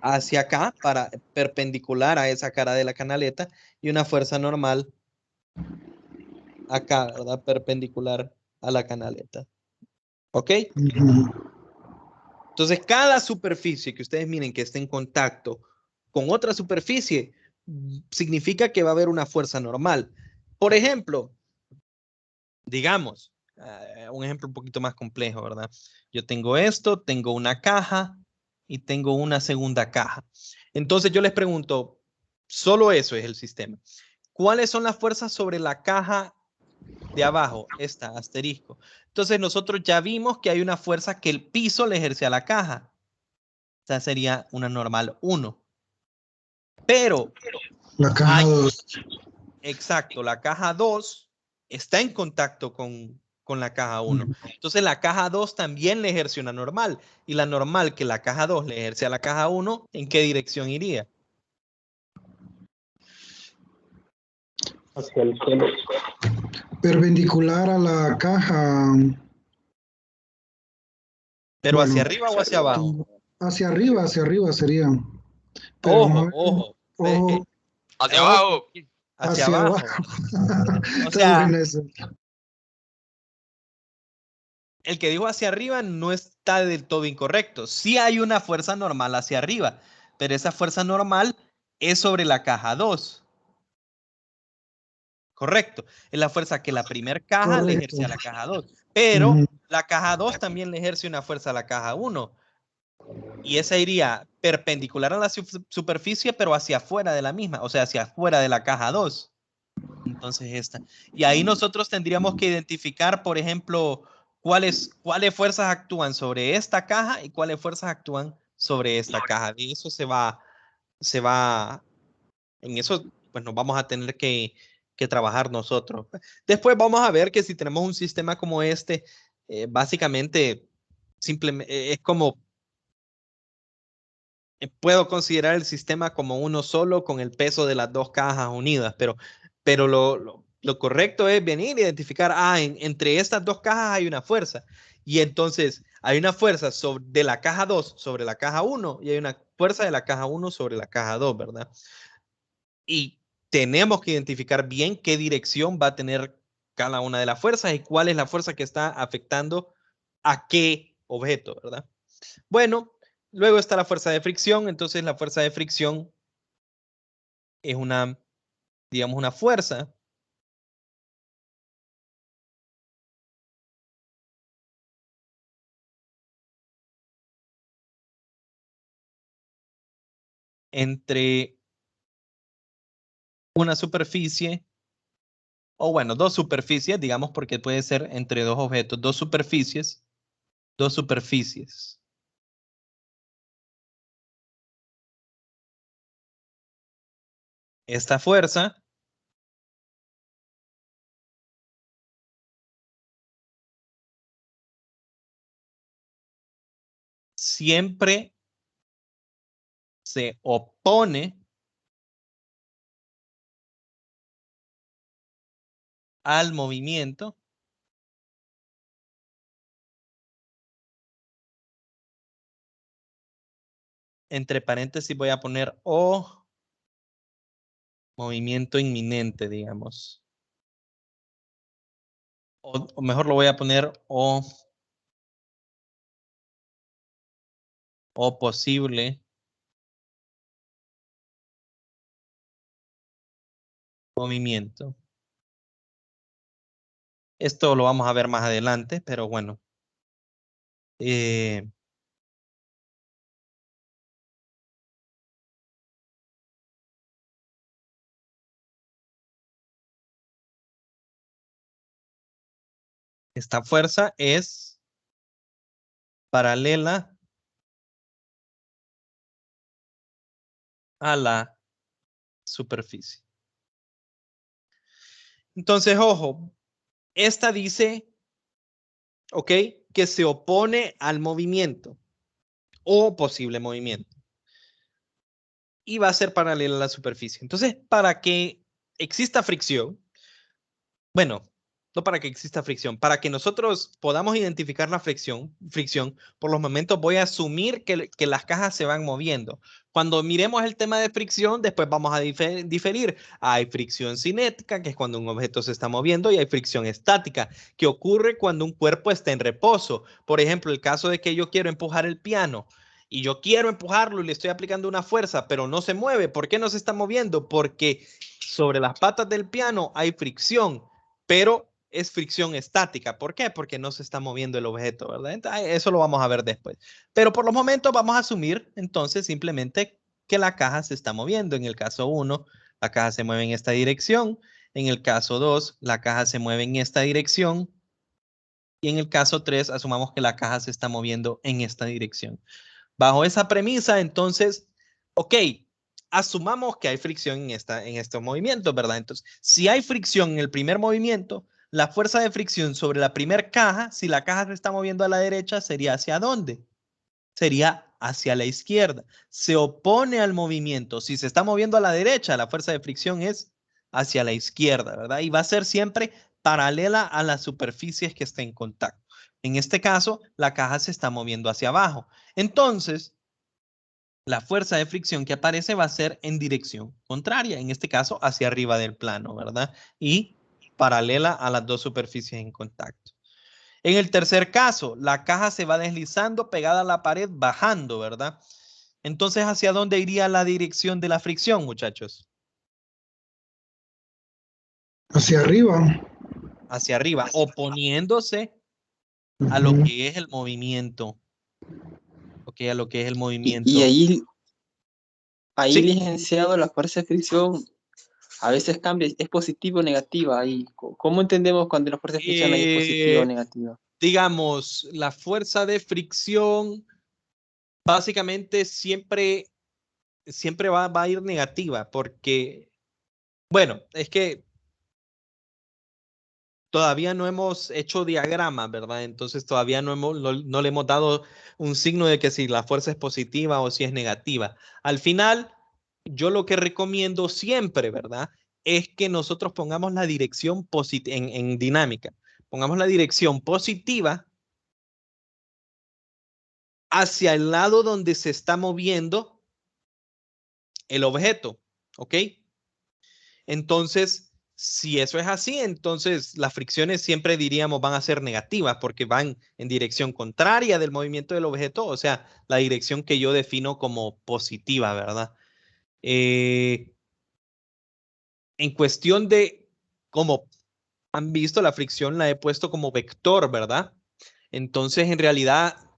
[SPEAKER 1] hacia acá, para perpendicular a esa cara de la canaleta, y una fuerza normal acá, ¿verdad? Perpendicular a la canaleta. ¿Ok? Entonces, cada superficie que ustedes miren que esté en contacto con otra superficie, significa que va a haber una fuerza normal. Por ejemplo, digamos, un ejemplo un poquito más complejo, ¿verdad? Yo tengo esto, tengo una caja y tengo una segunda caja. Entonces yo les pregunto, solo eso es el sistema. ¿Cuáles son las fuerzas sobre la caja de abajo? Esta, asterisco. Entonces nosotros ya vimos que hay una fuerza que el piso le ejerce a la caja. O sea, sería una normal 1. Pero
[SPEAKER 5] La caja
[SPEAKER 1] hay,
[SPEAKER 5] 2.
[SPEAKER 1] exacto, la caja 2 está en contacto con la caja 1. Entonces la caja 2 también le ejerce una normal. Y la normal que la caja 2 le ejerce a la caja 1, ¿en qué dirección iría?
[SPEAKER 3] Hacia el suelo.
[SPEAKER 5] Perpendicular a la caja.
[SPEAKER 1] ¿Pero
[SPEAKER 5] Bueno,
[SPEAKER 1] hacia arriba o hacia abajo?
[SPEAKER 5] hacia arriba sería. Pero
[SPEAKER 1] Ojo,
[SPEAKER 5] vamos a ver.
[SPEAKER 1] ojo.
[SPEAKER 5] Ojo,
[SPEAKER 2] Hacia
[SPEAKER 1] Ojo,
[SPEAKER 2] abajo.
[SPEAKER 1] hacia
[SPEAKER 5] hacia
[SPEAKER 1] abajo.
[SPEAKER 5] abajo.
[SPEAKER 1] O
[SPEAKER 5] Está
[SPEAKER 1] sea,
[SPEAKER 5] bueno eso.
[SPEAKER 1] el que dijo hacia arriba no está del todo incorrecto. Sí hay una fuerza normal hacia arriba, pero esa fuerza normal es sobre la caja 2. Correcto. Es la fuerza que la primera caja le
[SPEAKER 5] Correcto.
[SPEAKER 1] ejerce a la caja 2. Pero la caja 2 también le ejerce una fuerza a la caja 1. Y esa iría perpendicular a la superficie, pero hacia afuera de la misma, o sea, hacia afuera de la caja 2. Entonces esta. Y ahí nosotros tendríamos que identificar, por ejemplo, cuáles fuerzas actúan sobre esta caja y cuáles fuerzas actúan sobre esta caja. De eso en eso pues nos vamos a tener que trabajar nosotros. Después vamos a ver que si tenemos un sistema como este, básicamente simplemente es como puedo considerar el sistema como uno solo con el peso de las dos cajas unidas, pero lo correcto es venir e identificar, entre estas dos cajas hay una fuerza. Y entonces hay una fuerza de la caja 2 sobre la caja 1 y hay una fuerza de la caja 1 sobre la caja 2, ¿verdad? Y tenemos que identificar bien qué dirección va a tener cada una de las fuerzas y cuál es la fuerza que está afectando a qué objeto, ¿verdad? Bueno, luego está la fuerza de fricción. Entonces la fuerza de fricción es una, digamos, una fuerza entre una superficie, o bueno, dos superficies, digamos, porque puede ser entre dos objetos, dos superficies, dos superficies. Esta fuerza siempre se opone al movimiento entre paréntesis voy a poner o movimiento inminente, digamos. O mejor lo voy a poner o posible movimiento. Esto lo vamos a ver más adelante, pero bueno. Esta fuerza es paralela a la superficie. Entonces, ojo, esta dice, ok, que se opone al movimiento o posible movimiento. Y va a ser paralela a la superficie. Entonces, para que exista fricción, bueno, no para que exista fricción, para que nosotros podamos identificar la fricción, por los momentos voy a asumir que las cajas se van moviendo. Cuando miremos el tema de fricción, después vamos a diferir. Hay fricción cinética, que es cuando un objeto se está moviendo, y hay fricción estática, que ocurre cuando un cuerpo está en reposo. Por ejemplo, el caso de que yo quiero empujar el piano, y yo quiero empujarlo y le estoy aplicando una fuerza, pero no se mueve. ¿Por qué no se está moviendo? Porque sobre las patas del piano hay fricción, pero es fricción estática. ¿Por qué? Porque no se está moviendo el objeto, ¿verdad? Entonces, eso lo vamos a ver después. Pero por los momentos vamos a asumir entonces simplemente que la caja se está moviendo. En el caso 1, la caja se mueve en esta dirección. En el caso 2, la caja se mueve en esta dirección. Y en el caso 3, asumamos que la caja se está moviendo en esta dirección. Bajo esa premisa, entonces, ok, asumamos que hay fricción en estos movimientos, ¿verdad? Entonces, si hay fricción en el primer movimiento, la fuerza de fricción sobre la primera caja, si la caja se está moviendo a la derecha, ¿sería hacia dónde? Sería hacia la izquierda. Se opone al movimiento. Si se está moviendo a la derecha, la fuerza de fricción es hacia la izquierda, ¿verdad? Y va a ser siempre paralela a las superficies que estén en contacto. En este caso, la caja se está moviendo hacia abajo. Entonces, la fuerza de fricción que aparece va a ser en dirección contraria, en este caso hacia arriba del plano, ¿verdad? Y paralela a las dos superficies en contacto. En el tercer caso, la caja se va deslizando pegada a la pared, bajando, ¿verdad? Entonces, ¿hacia dónde iría la dirección de la fricción, muchachos?
[SPEAKER 5] Hacia arriba.
[SPEAKER 1] Hacia arriba, oponiéndose a lo que es el movimiento. Ok, a lo que es el movimiento.
[SPEAKER 6] Y ahí
[SPEAKER 1] Sí.
[SPEAKER 6] licenciado, la fuerza de fricción a veces cambia, es positiva o negativa. Ahí, ¿cómo entendemos cuando la fuerza de fricción ahí es positiva o negativa?
[SPEAKER 1] Digamos, la fuerza de fricción básicamente siempre va a ir negativa porque, bueno, es que todavía no hemos hecho diagrama, ¿verdad? Entonces todavía no le hemos dado un signo de que si la fuerza es positiva o si es negativa. Al final, yo lo que recomiendo siempre, ¿verdad? Es que nosotros pongamos la dirección positiva en dinámica. Pongamos la dirección positiva hacia el lado donde se está moviendo el objeto, ¿ok? Entonces, si eso es así, entonces las fricciones siempre diríamos van a ser negativas porque van en dirección contraria del movimiento del objeto, o sea, la dirección que yo defino como positiva, ¿verdad? En cuestión de, como han visto, la fricción la he puesto como vector, ¿verdad? Entonces, en realidad,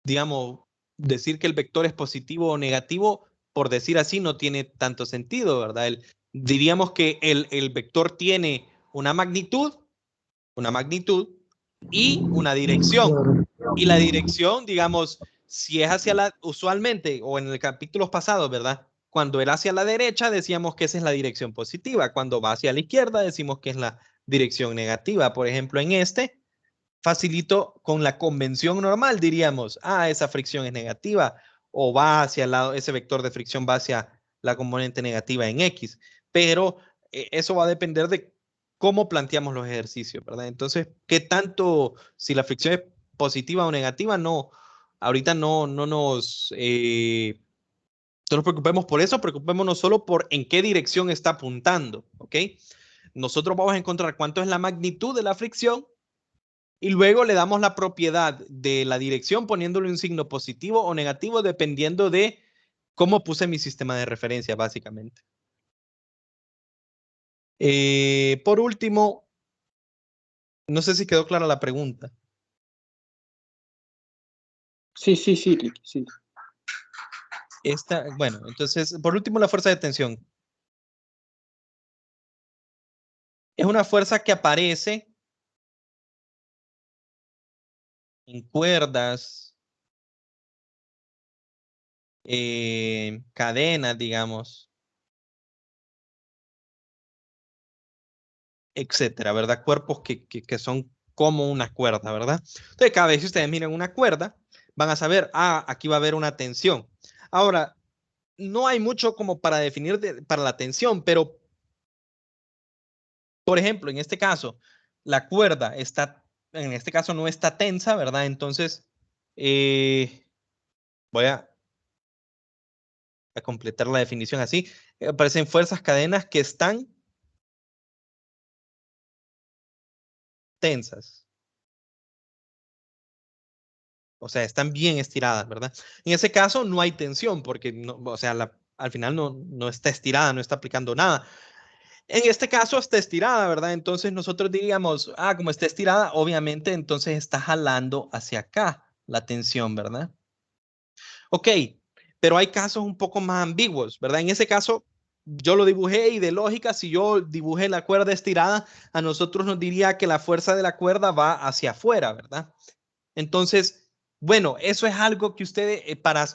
[SPEAKER 1] digamos, decir que el vector es positivo o negativo, por decir así, no tiene tanto sentido, ¿verdad? Diríamos que el vector tiene una magnitud y una dirección. Y la dirección, digamos, si es hacia la, usualmente, o en el capítulos pasados, ¿verdad? Cuando era hacia la derecha, decíamos que esa es la dirección positiva. Cuando va hacia la izquierda, decimos que es la dirección negativa. Por ejemplo, en este, facilito con la convención normal, diríamos, esa fricción es negativa o va hacia el lado, ese vector de fricción va hacia la componente negativa en X. Pero eso va a depender de cómo planteamos los ejercicios, ¿verdad? Entonces, ¿qué tanto, si la fricción es positiva o negativa? No, ahorita no nos preocupemos por eso, preocupémonos solo por en qué dirección está apuntando, ¿ok? Nosotros vamos a encontrar cuánto es la magnitud de la fricción y luego le damos la propiedad de la dirección poniéndole un signo positivo o negativo dependiendo de cómo puse mi sistema de referencia, básicamente. Por último, no sé si quedó clara la pregunta.
[SPEAKER 6] Sí, Ricky, sí.
[SPEAKER 1] Bueno, entonces, por último, la fuerza de tensión. Es una fuerza que aparece en cuerdas, cadenas, digamos, etcétera, ¿verdad? Cuerpos que son como una cuerda, ¿verdad? Entonces, cada vez que ustedes miren una cuerda, van a saber, aquí va a haber una tensión. Ahora, no hay mucho como para definir para la tensión, pero, por ejemplo, en este caso, la cuerda en este caso no está tensa, ¿verdad? Entonces, voy a completar la definición así. Aparecen fuerzas cadenas que están tensas. O sea, están bien estiradas, ¿verdad? En ese caso no hay tensión porque, no, o sea, al final no está estirada, no está aplicando nada. En este caso está estirada, ¿verdad? Entonces nosotros diríamos, como está estirada, obviamente entonces está jalando hacia acá la tensión, ¿verdad? Ok, pero hay casos un poco más ambiguos, ¿verdad? En ese caso, yo lo dibujé y de lógica, si yo dibujé la cuerda estirada, a nosotros nos diría que la fuerza de la cuerda va hacia afuera, ¿verdad? Entonces, bueno, eso es algo que ustedes, para,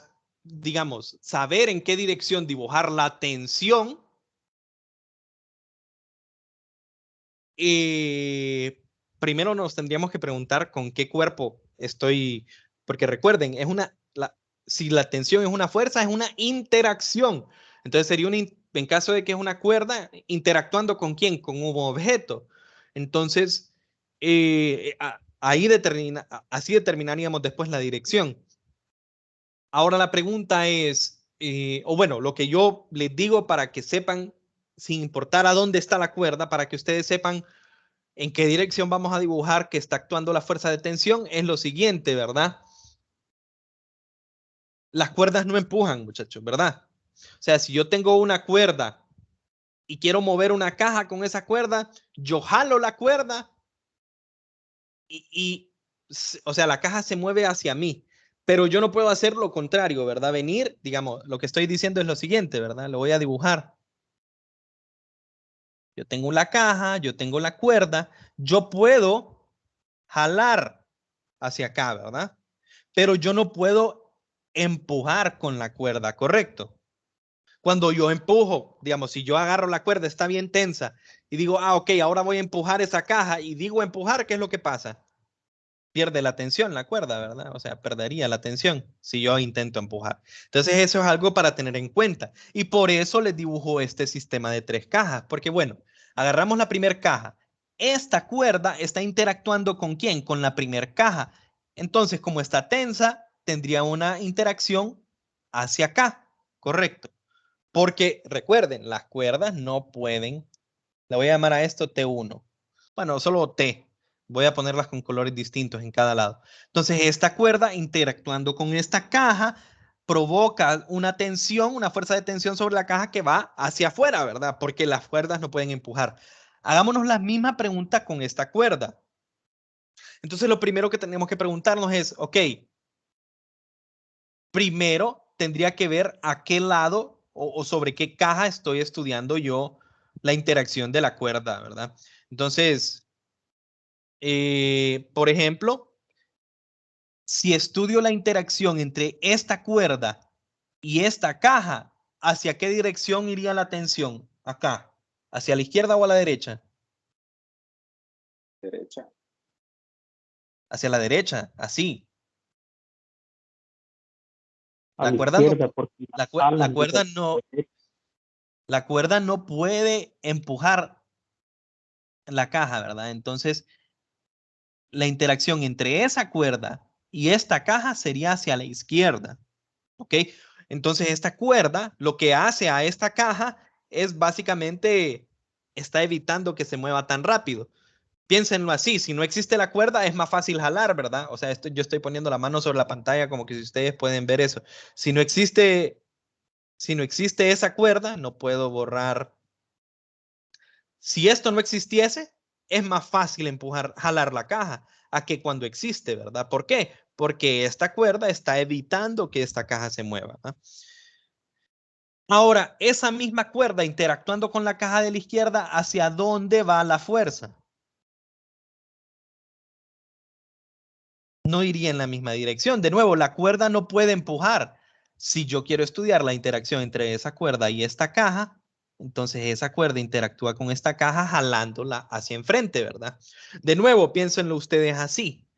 [SPEAKER 1] digamos, saber en qué dirección dibujar la tensión, primero nos tendríamos que preguntar con qué cuerpo estoy, porque recuerden, si la tensión es una fuerza, es una interacción. Entonces sería en caso de que es una cuerda, interactuando con quién, con un objeto. Entonces, así determinaríamos después la dirección. Ahora la pregunta es, o bueno, lo que yo les digo para que sepan, sin importar a dónde está la cuerda, para que ustedes sepan en qué dirección vamos a dibujar que está actuando la fuerza de tensión, es lo siguiente, ¿verdad? Las cuerdas no empujan, muchachos, ¿verdad? O sea, si yo tengo una cuerda y quiero mover una caja con esa cuerda, yo jalo la cuerda o sea, la caja se mueve hacia mí, pero yo no puedo hacer lo contrario, ¿verdad? Venir, digamos, lo que estoy diciendo es lo siguiente, ¿verdad? Lo voy a dibujar. Yo tengo la caja, yo tengo la cuerda, yo puedo jalar hacia acá, ¿verdad? Pero yo no puedo empujar con la cuerda, ¿correcto? Cuando yo empujo, digamos, si yo agarro la cuerda, está bien tensa y digo, ok, ahora voy a empujar esa caja y digo empujar, ¿qué es lo que pasa? Pierde la tensión la cuerda, ¿verdad? O sea, perdería la tensión si yo intento empujar. Entonces eso es algo para tener en cuenta. Y por eso les dibujo este sistema de 3 cajas. Porque bueno, agarramos la primera caja. Esta cuerda está interactuando ¿con quién? Con la primera caja. Entonces, como está tensa, tendría una interacción hacia acá, ¿correcto? Porque recuerden, las cuerdas no pueden, le voy a llamar a esto T1. Bueno, solo T. Voy a ponerlas con colores distintos en cada lado. Entonces, esta cuerda interactuando con esta caja provoca una tensión, una fuerza de tensión sobre la caja que va hacia afuera, ¿verdad? Porque las cuerdas no pueden empujar. Hagámonos la misma pregunta con esta cuerda. Entonces, lo primero que tenemos que preguntarnos es, ok, primero tendría que ver a qué lado o sobre qué caja estoy estudiando yo la interacción de la cuerda, ¿verdad? Entonces, por ejemplo, si estudio la interacción entre esta cuerda y esta caja, ¿hacia qué dirección iría la tensión? Acá, ¿hacia la izquierda o a la derecha?
[SPEAKER 6] Derecha.
[SPEAKER 1] Hacia la derecha, así.
[SPEAKER 3] A
[SPEAKER 1] La
[SPEAKER 3] la
[SPEAKER 1] cuerda no,
[SPEAKER 3] izquierda, porque
[SPEAKER 1] la cuerda no puede empujar la caja, ¿verdad? Entonces, la interacción entre esa cuerda y esta caja sería hacia la izquierda, ¿ok? Entonces, esta cuerda lo que hace a esta caja es básicamente está evitando que se mueva tan rápido. Piénsenlo así, si no existe la cuerda es más fácil jalar, ¿verdad? O sea, yo estoy poniendo la mano sobre la pantalla como que si ustedes pueden ver eso. Si no existe esa cuerda, no puedo borrar Si esto no existiese, es más fácil empujar, jalar la caja a que cuando existe, ¿verdad? ¿Por qué? Porque esta cuerda está evitando que esta caja se mueva, ¿no? Ahora, esa misma cuerda interactuando con la caja de la izquierda, ¿hacia dónde va la fuerza? No iría en la misma dirección. De nuevo, la cuerda no puede empujar. Si yo quiero estudiar la interacción entre esa cuerda y esta caja, entonces esa cuerda interactúa con esta caja jalándola hacia enfrente, ¿verdad? De nuevo, piénsenlo ustedes así.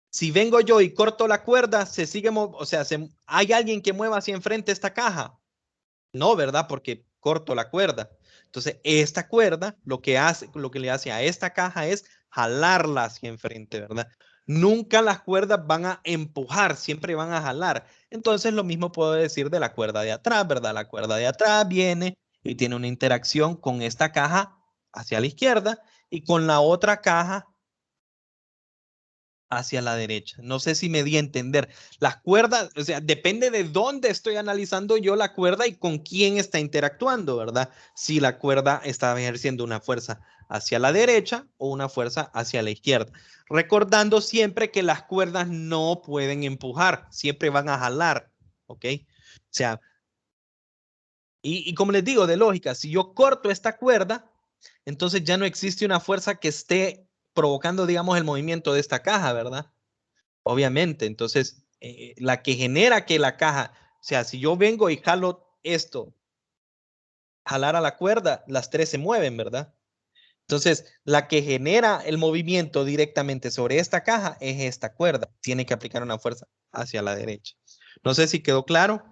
[SPEAKER 1] Si vengo yo y corto la cuerda, se sigue, o sea, ¿hay alguien que mueva hacia enfrente esta caja? No, ¿verdad? Porque corto la cuerda. Entonces, esta cuerda lo que le hace a esta caja es jalarla hacia enfrente, ¿verdad? Nunca las cuerdas van a empujar, siempre van a jalar. Entonces, lo mismo puedo decir de la cuerda de atrás, ¿verdad? La cuerda de atrás viene y tiene una interacción con esta caja hacia la izquierda y con la otra caja hacia la derecha. No sé si me di a entender. Las cuerdas, o sea, depende de dónde estoy analizando yo la cuerda y con quién está interactuando, ¿verdad? Si la cuerda está ejerciendo una fuerza hacia la derecha o una fuerza hacia la izquierda. Recordando siempre que las cuerdas no pueden empujar, siempre van a jalar, ¿ok? O sea, y como les digo, de lógica, si yo corto esta cuerda, entonces ya no existe una fuerza que esté provocando, digamos, el movimiento de esta caja, ¿verdad? Obviamente, entonces, la que genera que la caja, o sea, si yo vengo y jalo esto, jalar a la cuerda, las tres se mueven, ¿verdad? Entonces, la que genera el movimiento directamente sobre esta caja es esta cuerda. Tiene que aplicar una fuerza hacia la derecha. No sé si quedó claro.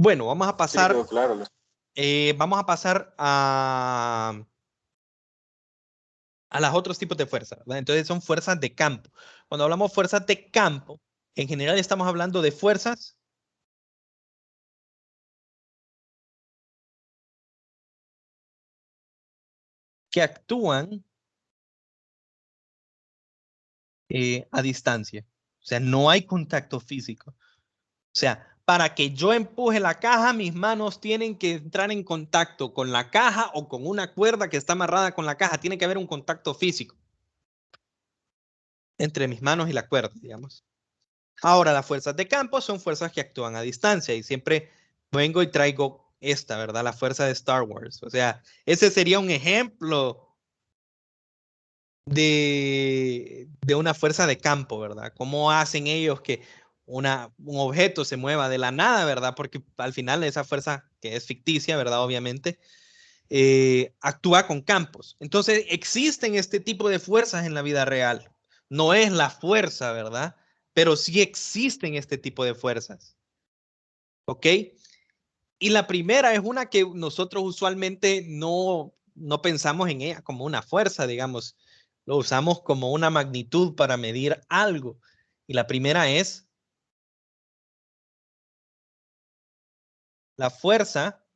[SPEAKER 1] Bueno, vamos a
[SPEAKER 2] Sí,
[SPEAKER 1] pasar,
[SPEAKER 2] quedó claro.
[SPEAKER 1] vamos a pasar a los otros tipos de fuerzas, ¿verdad? Entonces son fuerzas de campo. Cuando hablamos fuerzas de campo, en general estamos hablando de fuerzas que actúan a distancia. O sea, no hay contacto físico. O sea, para que yo empuje la caja, mis manos tienen que entrar en contacto con la caja o con una cuerda que está amarrada con la caja. Tiene que haber un contacto físico entre mis manos y la cuerda, digamos. Ahora, las fuerzas de campo son fuerzas que actúan a distancia y siempre vengo y traigo esta, ¿verdad? La fuerza de Star Wars. O sea, ese sería un ejemplo de una fuerza de campo, ¿verdad? ¿Cómo hacen ellos que un objeto se mueva de la nada, ¿verdad? Porque al final esa fuerza, que es ficticia, ¿verdad? Obviamente, actúa con campos. Entonces, existen este tipo de fuerzas en la vida real. No es la fuerza, ¿verdad? Pero sí existen este tipo de fuerzas. ¿Ok? Y la primera es una que nosotros usualmente no pensamos en ella como una fuerza, digamos. Lo usamos como una magnitud para medir algo. Y la primera es la fuerza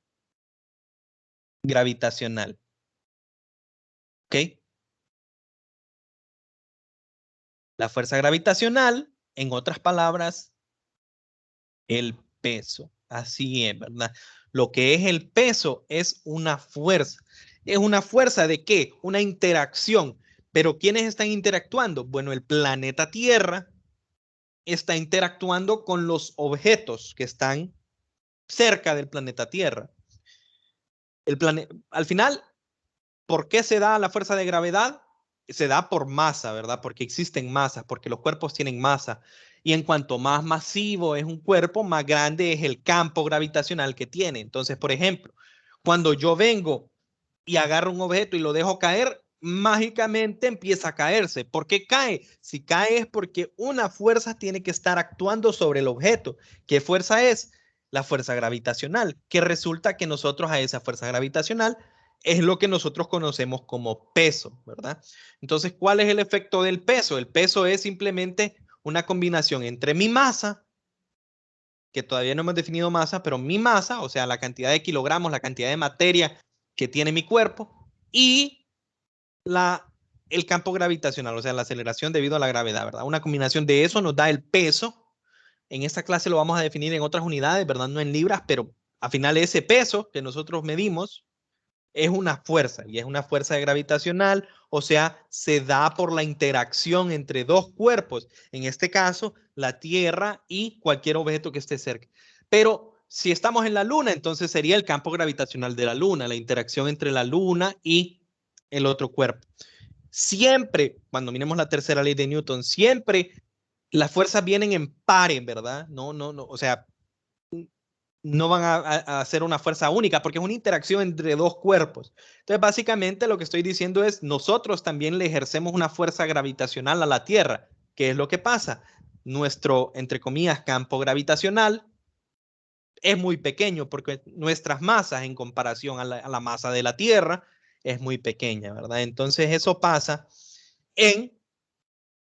[SPEAKER 1] gravitacional. ¿Ok? La fuerza gravitacional, en otras palabras, el peso. Así es, ¿verdad? Lo que es el peso es una fuerza. ¿Es una fuerza de qué? Una interacción. Pero ¿quiénes están interactuando? Bueno, el planeta Tierra está interactuando con los objetos que están cerca del planeta Tierra. Al final, ¿por qué se da la fuerza de gravedad? Se da por masa, ¿verdad? Porque existen masas, porque los cuerpos tienen masa. Y en cuanto más masivo es un cuerpo, más grande es el campo gravitacional que tiene. Entonces, por ejemplo, cuando yo vengo y agarro un objeto y lo dejo caer, mágicamente empieza a caerse. ¿Por qué cae? Si cae es porque una fuerza tiene que estar actuando sobre el objeto. ¿Qué fuerza es? La fuerza gravitacional, que resulta que nosotros a esa fuerza gravitacional es lo que nosotros conocemos como peso, ¿verdad? Entonces, ¿cuál es el efecto del peso? El peso es simplemente una combinación entre mi masa, que todavía no hemos definido masa, pero mi masa, o sea, la cantidad de kilogramos, la cantidad de materia que tiene mi cuerpo, y el campo gravitacional, o sea, la aceleración debido a la gravedad, ¿verdad? Una combinación de eso nos da el peso en esta clase lo vamos a definir en otras unidades, ¿verdad? No en libras, pero al final ese peso que nosotros medimos es una fuerza y es una fuerza gravitacional, o sea, se da por la interacción entre dos cuerpos, en este caso, la Tierra y cualquier objeto que esté cerca. Pero si estamos en la Luna, entonces sería el campo gravitacional de la Luna, la interacción entre la Luna y el otro cuerpo. Siempre, cuando miremos la tercera ley de Newton, siempre las fuerzas vienen en pares, ¿verdad? No, o sea, no van a hacer una fuerza única porque es una interacción entre dos cuerpos. Entonces, básicamente lo que estoy diciendo es nosotros también le ejercemos una fuerza gravitacional a la Tierra. ¿Qué es lo que pasa? Nuestro, entre comillas, campo gravitacional es muy pequeño porque nuestras masas en comparación a la masa de la Tierra es muy pequeña, ¿verdad? Entonces eso pasa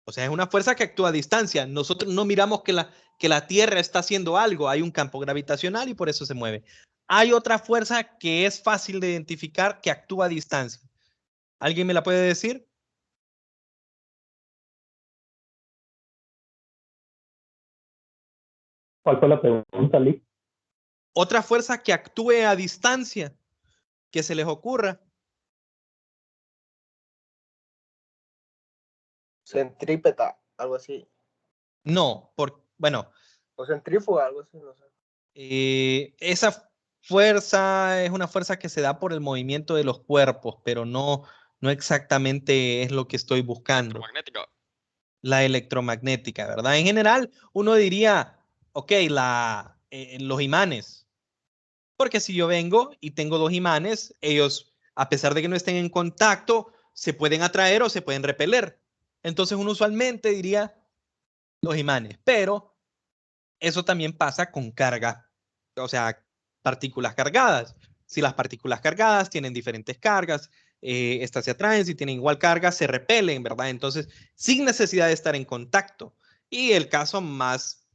[SPEAKER 1] o sea, es una fuerza que actúa a distancia. Nosotros no miramos que la Tierra está haciendo algo. Hay un campo gravitacional y por eso se mueve. Hay otra fuerza que es fácil de identificar que actúa a distancia. ¿Alguien me la puede decir?
[SPEAKER 7] ¿Cuál fue la pregunta, Lee?
[SPEAKER 1] Otra fuerza que actúe a distancia, que se les ocurra.
[SPEAKER 2] Centrípeta, algo así.
[SPEAKER 1] No, bueno,
[SPEAKER 2] O centrífuga, algo así, no sé.
[SPEAKER 1] esa fuerza es una fuerza que se da por el movimiento de los cuerpos, pero no exactamente es lo que estoy buscando. La electromagnética, ¿verdad? En general, uno diría, ok, los imanes. Porque si yo vengo y tengo dos imanes, ellos, a pesar de que no estén en contacto, se pueden atraer o se pueden repeler. Entonces uno usualmente diría los imanes, pero eso también pasa con carga, o sea, partículas cargadas. Si las partículas cargadas tienen diferentes cargas, estas se atraen, si tienen igual carga, se repelen, ¿verdad? Entonces, sin necesidad de estar en contacto. Y el caso más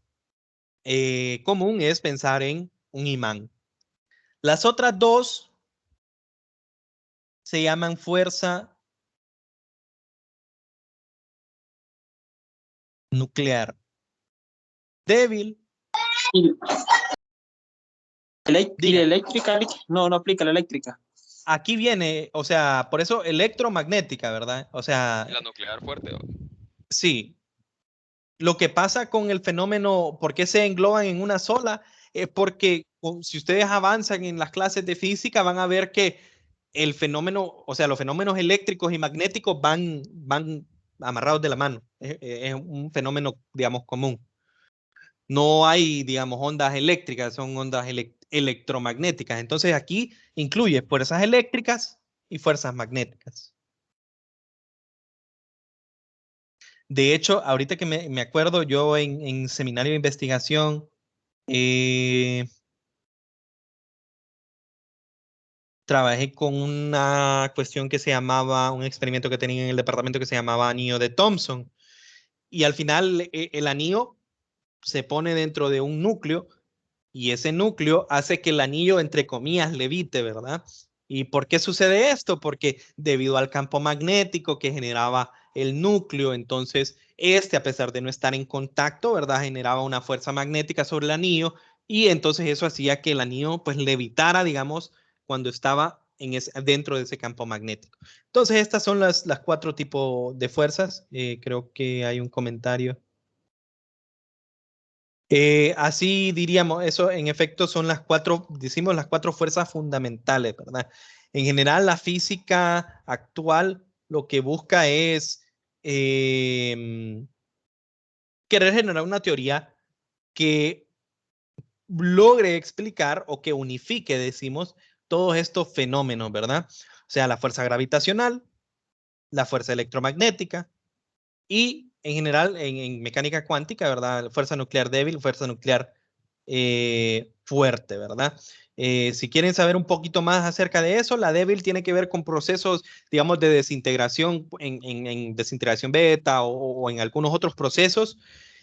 [SPEAKER 1] común es pensar en un imán. Las otras dos se llaman fuerza nuclear débil.
[SPEAKER 6] Y la
[SPEAKER 1] Diga.
[SPEAKER 6] eléctrica, no aplica la eléctrica.
[SPEAKER 1] Aquí viene, o sea, por eso electromagnética, ¿verdad? O sea,
[SPEAKER 8] ¿Y la nuclear fuerte?
[SPEAKER 1] sí. Lo que pasa con el fenómeno, ¿por qué se engloban en una sola? Es porque si ustedes avanzan en las clases de física, van a ver que el fenómeno, o sea, los fenómenos eléctricos y magnéticos van amarrados de la mano. Es un fenómeno, digamos, común. No hay, digamos, ondas eléctricas, son ondas electromagnéticas. Entonces aquí incluye fuerzas eléctricas y fuerzas magnéticas. De hecho, ahorita que me acuerdo, yo en seminario de investigación trabajé con una cuestión que se llamaba, un experimento que tenía en el departamento que se llamaba anillo de Thomson. Y al final el anillo se pone dentro de un núcleo y ese núcleo hace que el anillo, entre comillas, levite, ¿verdad? ¿Y por qué sucede esto? Porque debido al campo magnético que generaba el núcleo, entonces a pesar de no estar en contacto, ¿verdad? Generaba una fuerza magnética sobre el anillo y entonces eso hacía que el anillo pues levitara, digamos, cuando estaba dentro de ese campo magnético. Entonces estas son las cuatro tipos de fuerzas. Creo que hay un comentario. Así diríamos, eso en efecto son decimos las cuatro fuerzas fundamentales, ¿verdad? En general, la física actual lo que busca es querer generar una teoría que logre explicar o que unifique, decimos, todos estos fenómenos, ¿verdad? O sea, la fuerza gravitacional, la fuerza electromagnética y en general en mecánica cuántica, ¿verdad? Fuerza nuclear débil, fuerza nuclear fuerte, ¿verdad? Si quieren saber un poquito más acerca de eso, la débil tiene que ver con procesos, digamos, de desintegración en desintegración beta o en algunos otros procesos.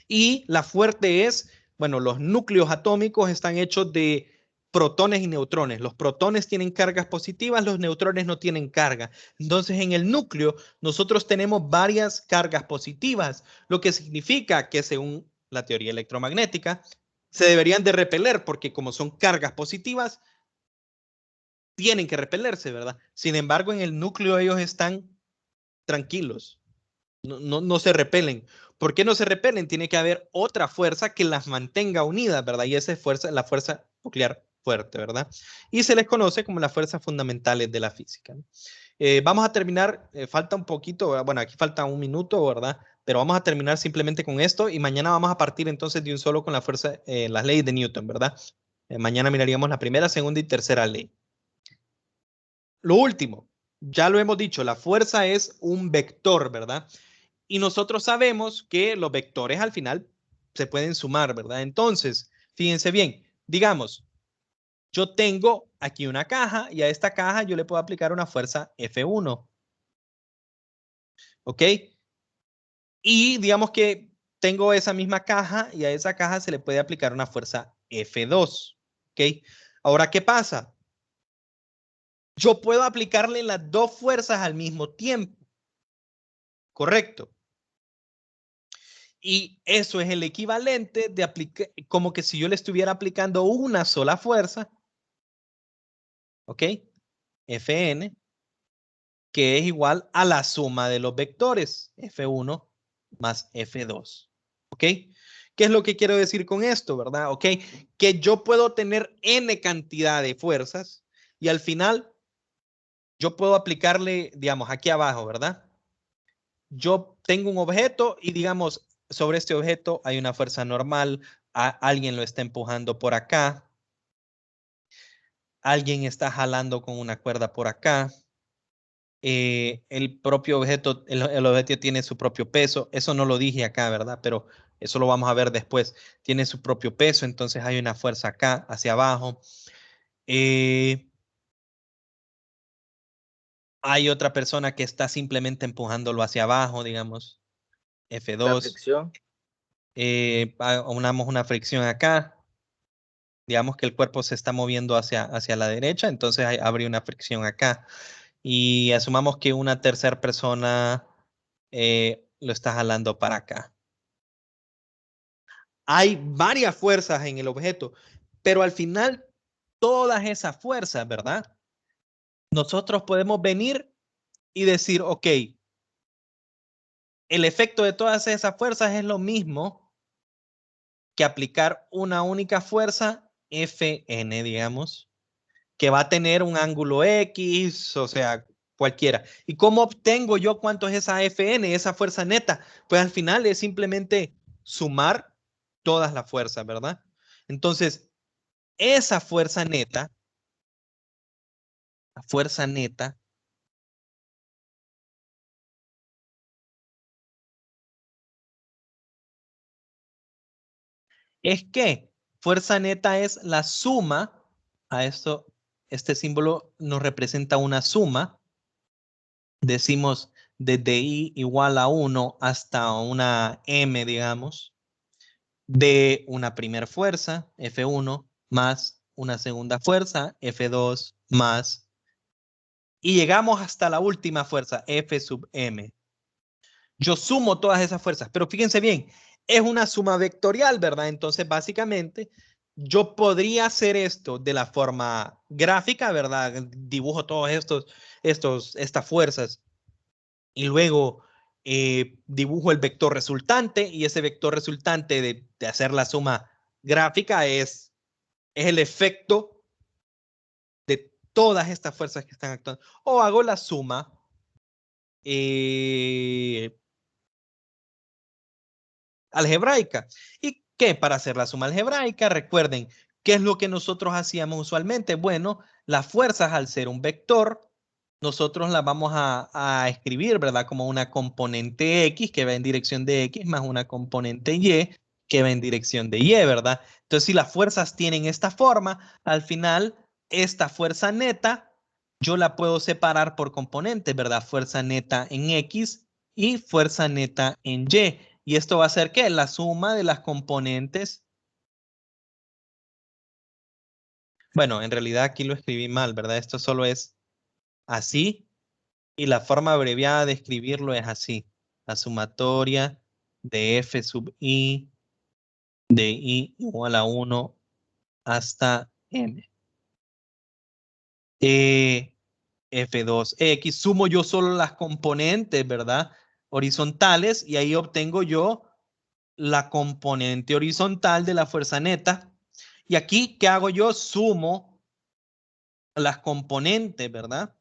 [SPEAKER 1] Y la fuerte es, bueno, los núcleos atómicos están hechos de protones y neutrones. Los protones tienen cargas positivas, los neutrones no tienen carga. Entonces, en el núcleo nosotros tenemos varias cargas positivas, lo que significa que según la teoría electromagnética, se deberían de repeler porque como son cargas positivas, tienen que repelerse, ¿verdad? Sin embargo, en el núcleo ellos están tranquilos, no se repelen. ¿Por qué no se repelen? Tiene que haber otra fuerza que las mantenga unidas, ¿verdad? Y esa es la fuerza nuclear fuerte, ¿verdad? Y se les conoce como las fuerzas fundamentales de la física, ¿no? Vamos a terminar, falta un poquito, bueno, aquí falta un minuto, ¿verdad? Pero vamos a terminar simplemente con esto y mañana vamos a partir entonces de un solo con la fuerza, las leyes de Newton, ¿verdad? Mañana miraríamos la primera, segunda y tercera ley. Lo último, ya lo hemos dicho, la fuerza es un vector, ¿verdad? Y nosotros sabemos que los vectores al final se pueden sumar, ¿verdad? Entonces, fíjense bien, digamos, yo tengo aquí una caja y a esta caja yo le puedo aplicar una fuerza F1. ¿Ok? Y digamos que tengo esa misma caja y a esa caja se le puede aplicar una fuerza F2. ¿Ok? Ahora, ¿qué pasa? Yo puedo aplicarle las dos fuerzas al mismo tiempo. ¿Correcto? Y eso es el equivalente de aplicar, como que si yo le estuviera aplicando una sola fuerza, ¿ok? Fn, que es igual a la suma de los vectores, F1 más F2, ¿ok? ¿Qué es lo que quiero decir con esto, verdad? ¿Ok? Que yo puedo tener n cantidad de fuerzas y al final yo puedo aplicarle, digamos, aquí abajo, ¿verdad? Yo tengo un objeto y digamos, sobre este objeto hay una fuerza normal, alguien lo está empujando por acá, alguien está jalando con una cuerda por acá, el propio objeto, el objeto tiene su propio peso, eso no lo dije acá, ¿verdad? Pero eso lo vamos a ver después, tiene su propio peso, entonces hay una fuerza acá, hacia abajo. Hay otra persona que está simplemente empujándolo hacia abajo, digamos,
[SPEAKER 2] La
[SPEAKER 1] F2.
[SPEAKER 2] fricción.
[SPEAKER 1] Unamos una fricción acá. Digamos que el cuerpo se está moviendo hacia la derecha, entonces habría una fricción acá. Y asumamos que una tercera persona lo está jalando para acá. Hay varias fuerzas en el objeto, pero al final todas esas fuerzas, ¿verdad? Nosotros podemos venir y decir, ok, el efecto de todas esas fuerzas es lo mismo que aplicar una única fuerza Fn, digamos, que va a tener un ángulo X, o sea, cualquiera. ¿Y cómo obtengo yo cuánto es esa Fn, esa fuerza neta? Pues al final es simplemente sumar todas las fuerzas, ¿verdad? Entonces, esa fuerza neta, la fuerza neta, es que fuerza neta es la suma, a esto, este símbolo nos representa una suma, decimos desde I igual a 1 hasta una M, digamos, de una primera fuerza, F1, más una segunda fuerza, F2, más, y llegamos hasta la última fuerza, F sub M. Yo sumo todas esas fuerzas, pero fíjense bien, es una suma vectorial, ¿verdad? Entonces, básicamente, yo podría hacer esto de la forma gráfica, ¿verdad? Dibujo todas estas fuerzas y luego dibujo el vector resultante y ese vector resultante de hacer la suma gráfica es el efecto de todas estas fuerzas que están actuando. O hago la suma algebraica. ¿Y qué? Para hacer la suma algebraica, recuerden, ¿qué es lo que nosotros hacíamos usualmente? Bueno, las fuerzas al ser un vector, nosotros las vamos a escribir, ¿verdad? Como una componente X que va en dirección de X más una componente Y que va en dirección de Y, ¿verdad? Entonces, si las fuerzas tienen esta forma, al final, esta fuerza neta, yo la puedo separar por componentes, ¿verdad? Fuerza neta en X y fuerza neta en Y. ¿Y esto va a ser qué? La suma de las componentes. Bueno, en realidad aquí lo escribí mal, ¿verdad? Esto solo es así y la forma abreviada de escribirlo es así. La sumatoria de F sub I de I igual a 1 hasta M. F2X, sumo yo solo las componentes, ¿verdad? Horizontales, y ahí obtengo yo la componente horizontal de la fuerza neta. Y aquí, ¿qué hago yo? Sumo las componentes, ¿verdad?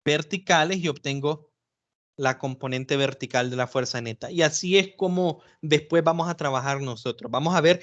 [SPEAKER 1] Verticales y obtengo la componente vertical de la fuerza neta. Y así es como después vamos a trabajar nosotros. Vamos a ver,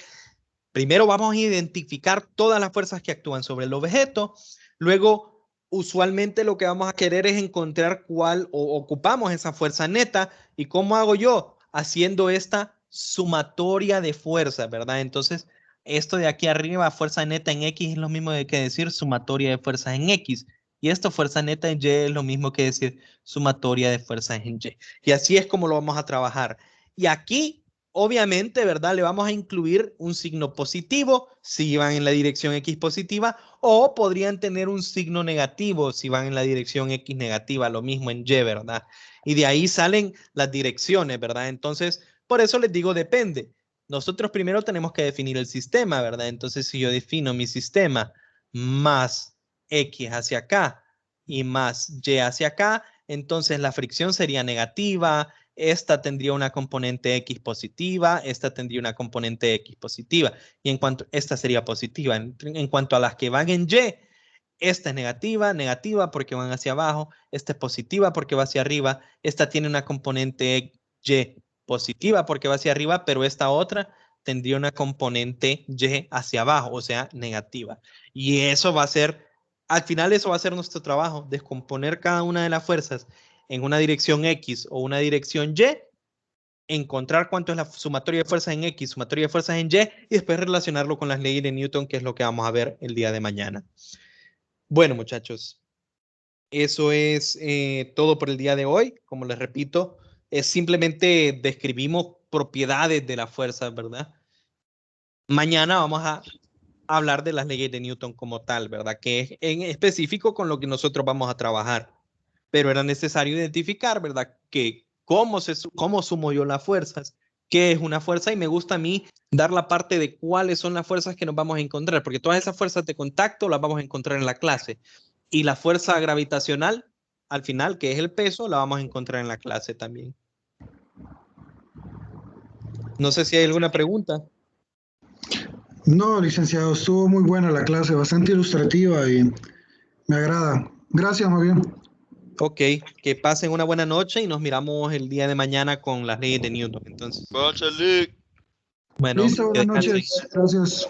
[SPEAKER 1] primero vamos a identificar todas las fuerzas que actúan sobre el objeto. Luego, usualmente lo que vamos a querer es encontrar cuál o ocupamos esa fuerza neta. ¿Y cómo hago yo? Haciendo esta sumatoria de fuerzas, ¿verdad? Entonces, esto de aquí arriba, fuerza neta en X, es lo mismo que decir sumatoria de fuerzas en X. Y esto, fuerza neta en Y, es lo mismo que decir sumatoria de fuerzas en Y. Y así es como lo vamos a trabajar. Y aquí, obviamente, ¿verdad? Le vamos a incluir un signo positivo si van en la dirección X positiva, o podrían tener un signo negativo si van en la dirección X negativa, lo mismo en Y, ¿verdad? Y de ahí salen las direcciones, ¿verdad? Entonces, por eso les digo depende. Nosotros primero tenemos que definir el sistema, ¿verdad? Entonces, si yo defino mi sistema más X hacia acá y más Y hacia acá, entonces la fricción sería negativa, esta tendría una componente X positiva, esta tendría una componente X positiva, y en cuanto, esta sería positiva. En cuanto a las que van en Y, esta es negativa, negativa porque van hacia abajo, esta es positiva porque va hacia arriba, esta tiene una componente Y positiva porque va hacia arriba, pero esta otra tendría una componente Y hacia abajo, o sea, negativa. Y eso va a ser, al final eso va a ser nuestro trabajo, descomponer cada una de las fuerzas en una dirección X o una dirección Y, encontrar cuánto es la sumatoria de fuerzas en X, sumatoria de fuerzas en Y, y después relacionarlo con las leyes de Newton, que es lo que vamos a ver el día de mañana. Bueno, muchachos, eso es todo por el día de hoy. Como les repito, es simplemente describimos propiedades de la fuerza, ¿verdad? Mañana vamos a hablar de las leyes de Newton como tal, ¿verdad? Que es en específico con lo que nosotros vamos a trabajar. Pero era necesario identificar, ¿verdad? Que cómo sumo yo las fuerzas, qué es una fuerza, y me gusta a mí dar la parte de cuáles son las fuerzas que nos vamos a encontrar, porque todas esas fuerzas de contacto las vamos a encontrar en la clase. Y la fuerza gravitacional, al final, que es el peso, la vamos a encontrar en la clase también. No sé si hay alguna pregunta.
[SPEAKER 5] No, licenciado, estuvo muy buena la clase, bastante ilustrativa y me agrada. Gracias, muy bien.
[SPEAKER 1] Ok, que pasen una buena noche y nos miramos el día de mañana con las leyes de Newton. Entonces, bueno,
[SPEAKER 5] Listo,
[SPEAKER 1] que
[SPEAKER 5] buenas
[SPEAKER 1] descansen.
[SPEAKER 5] noches. Gracias.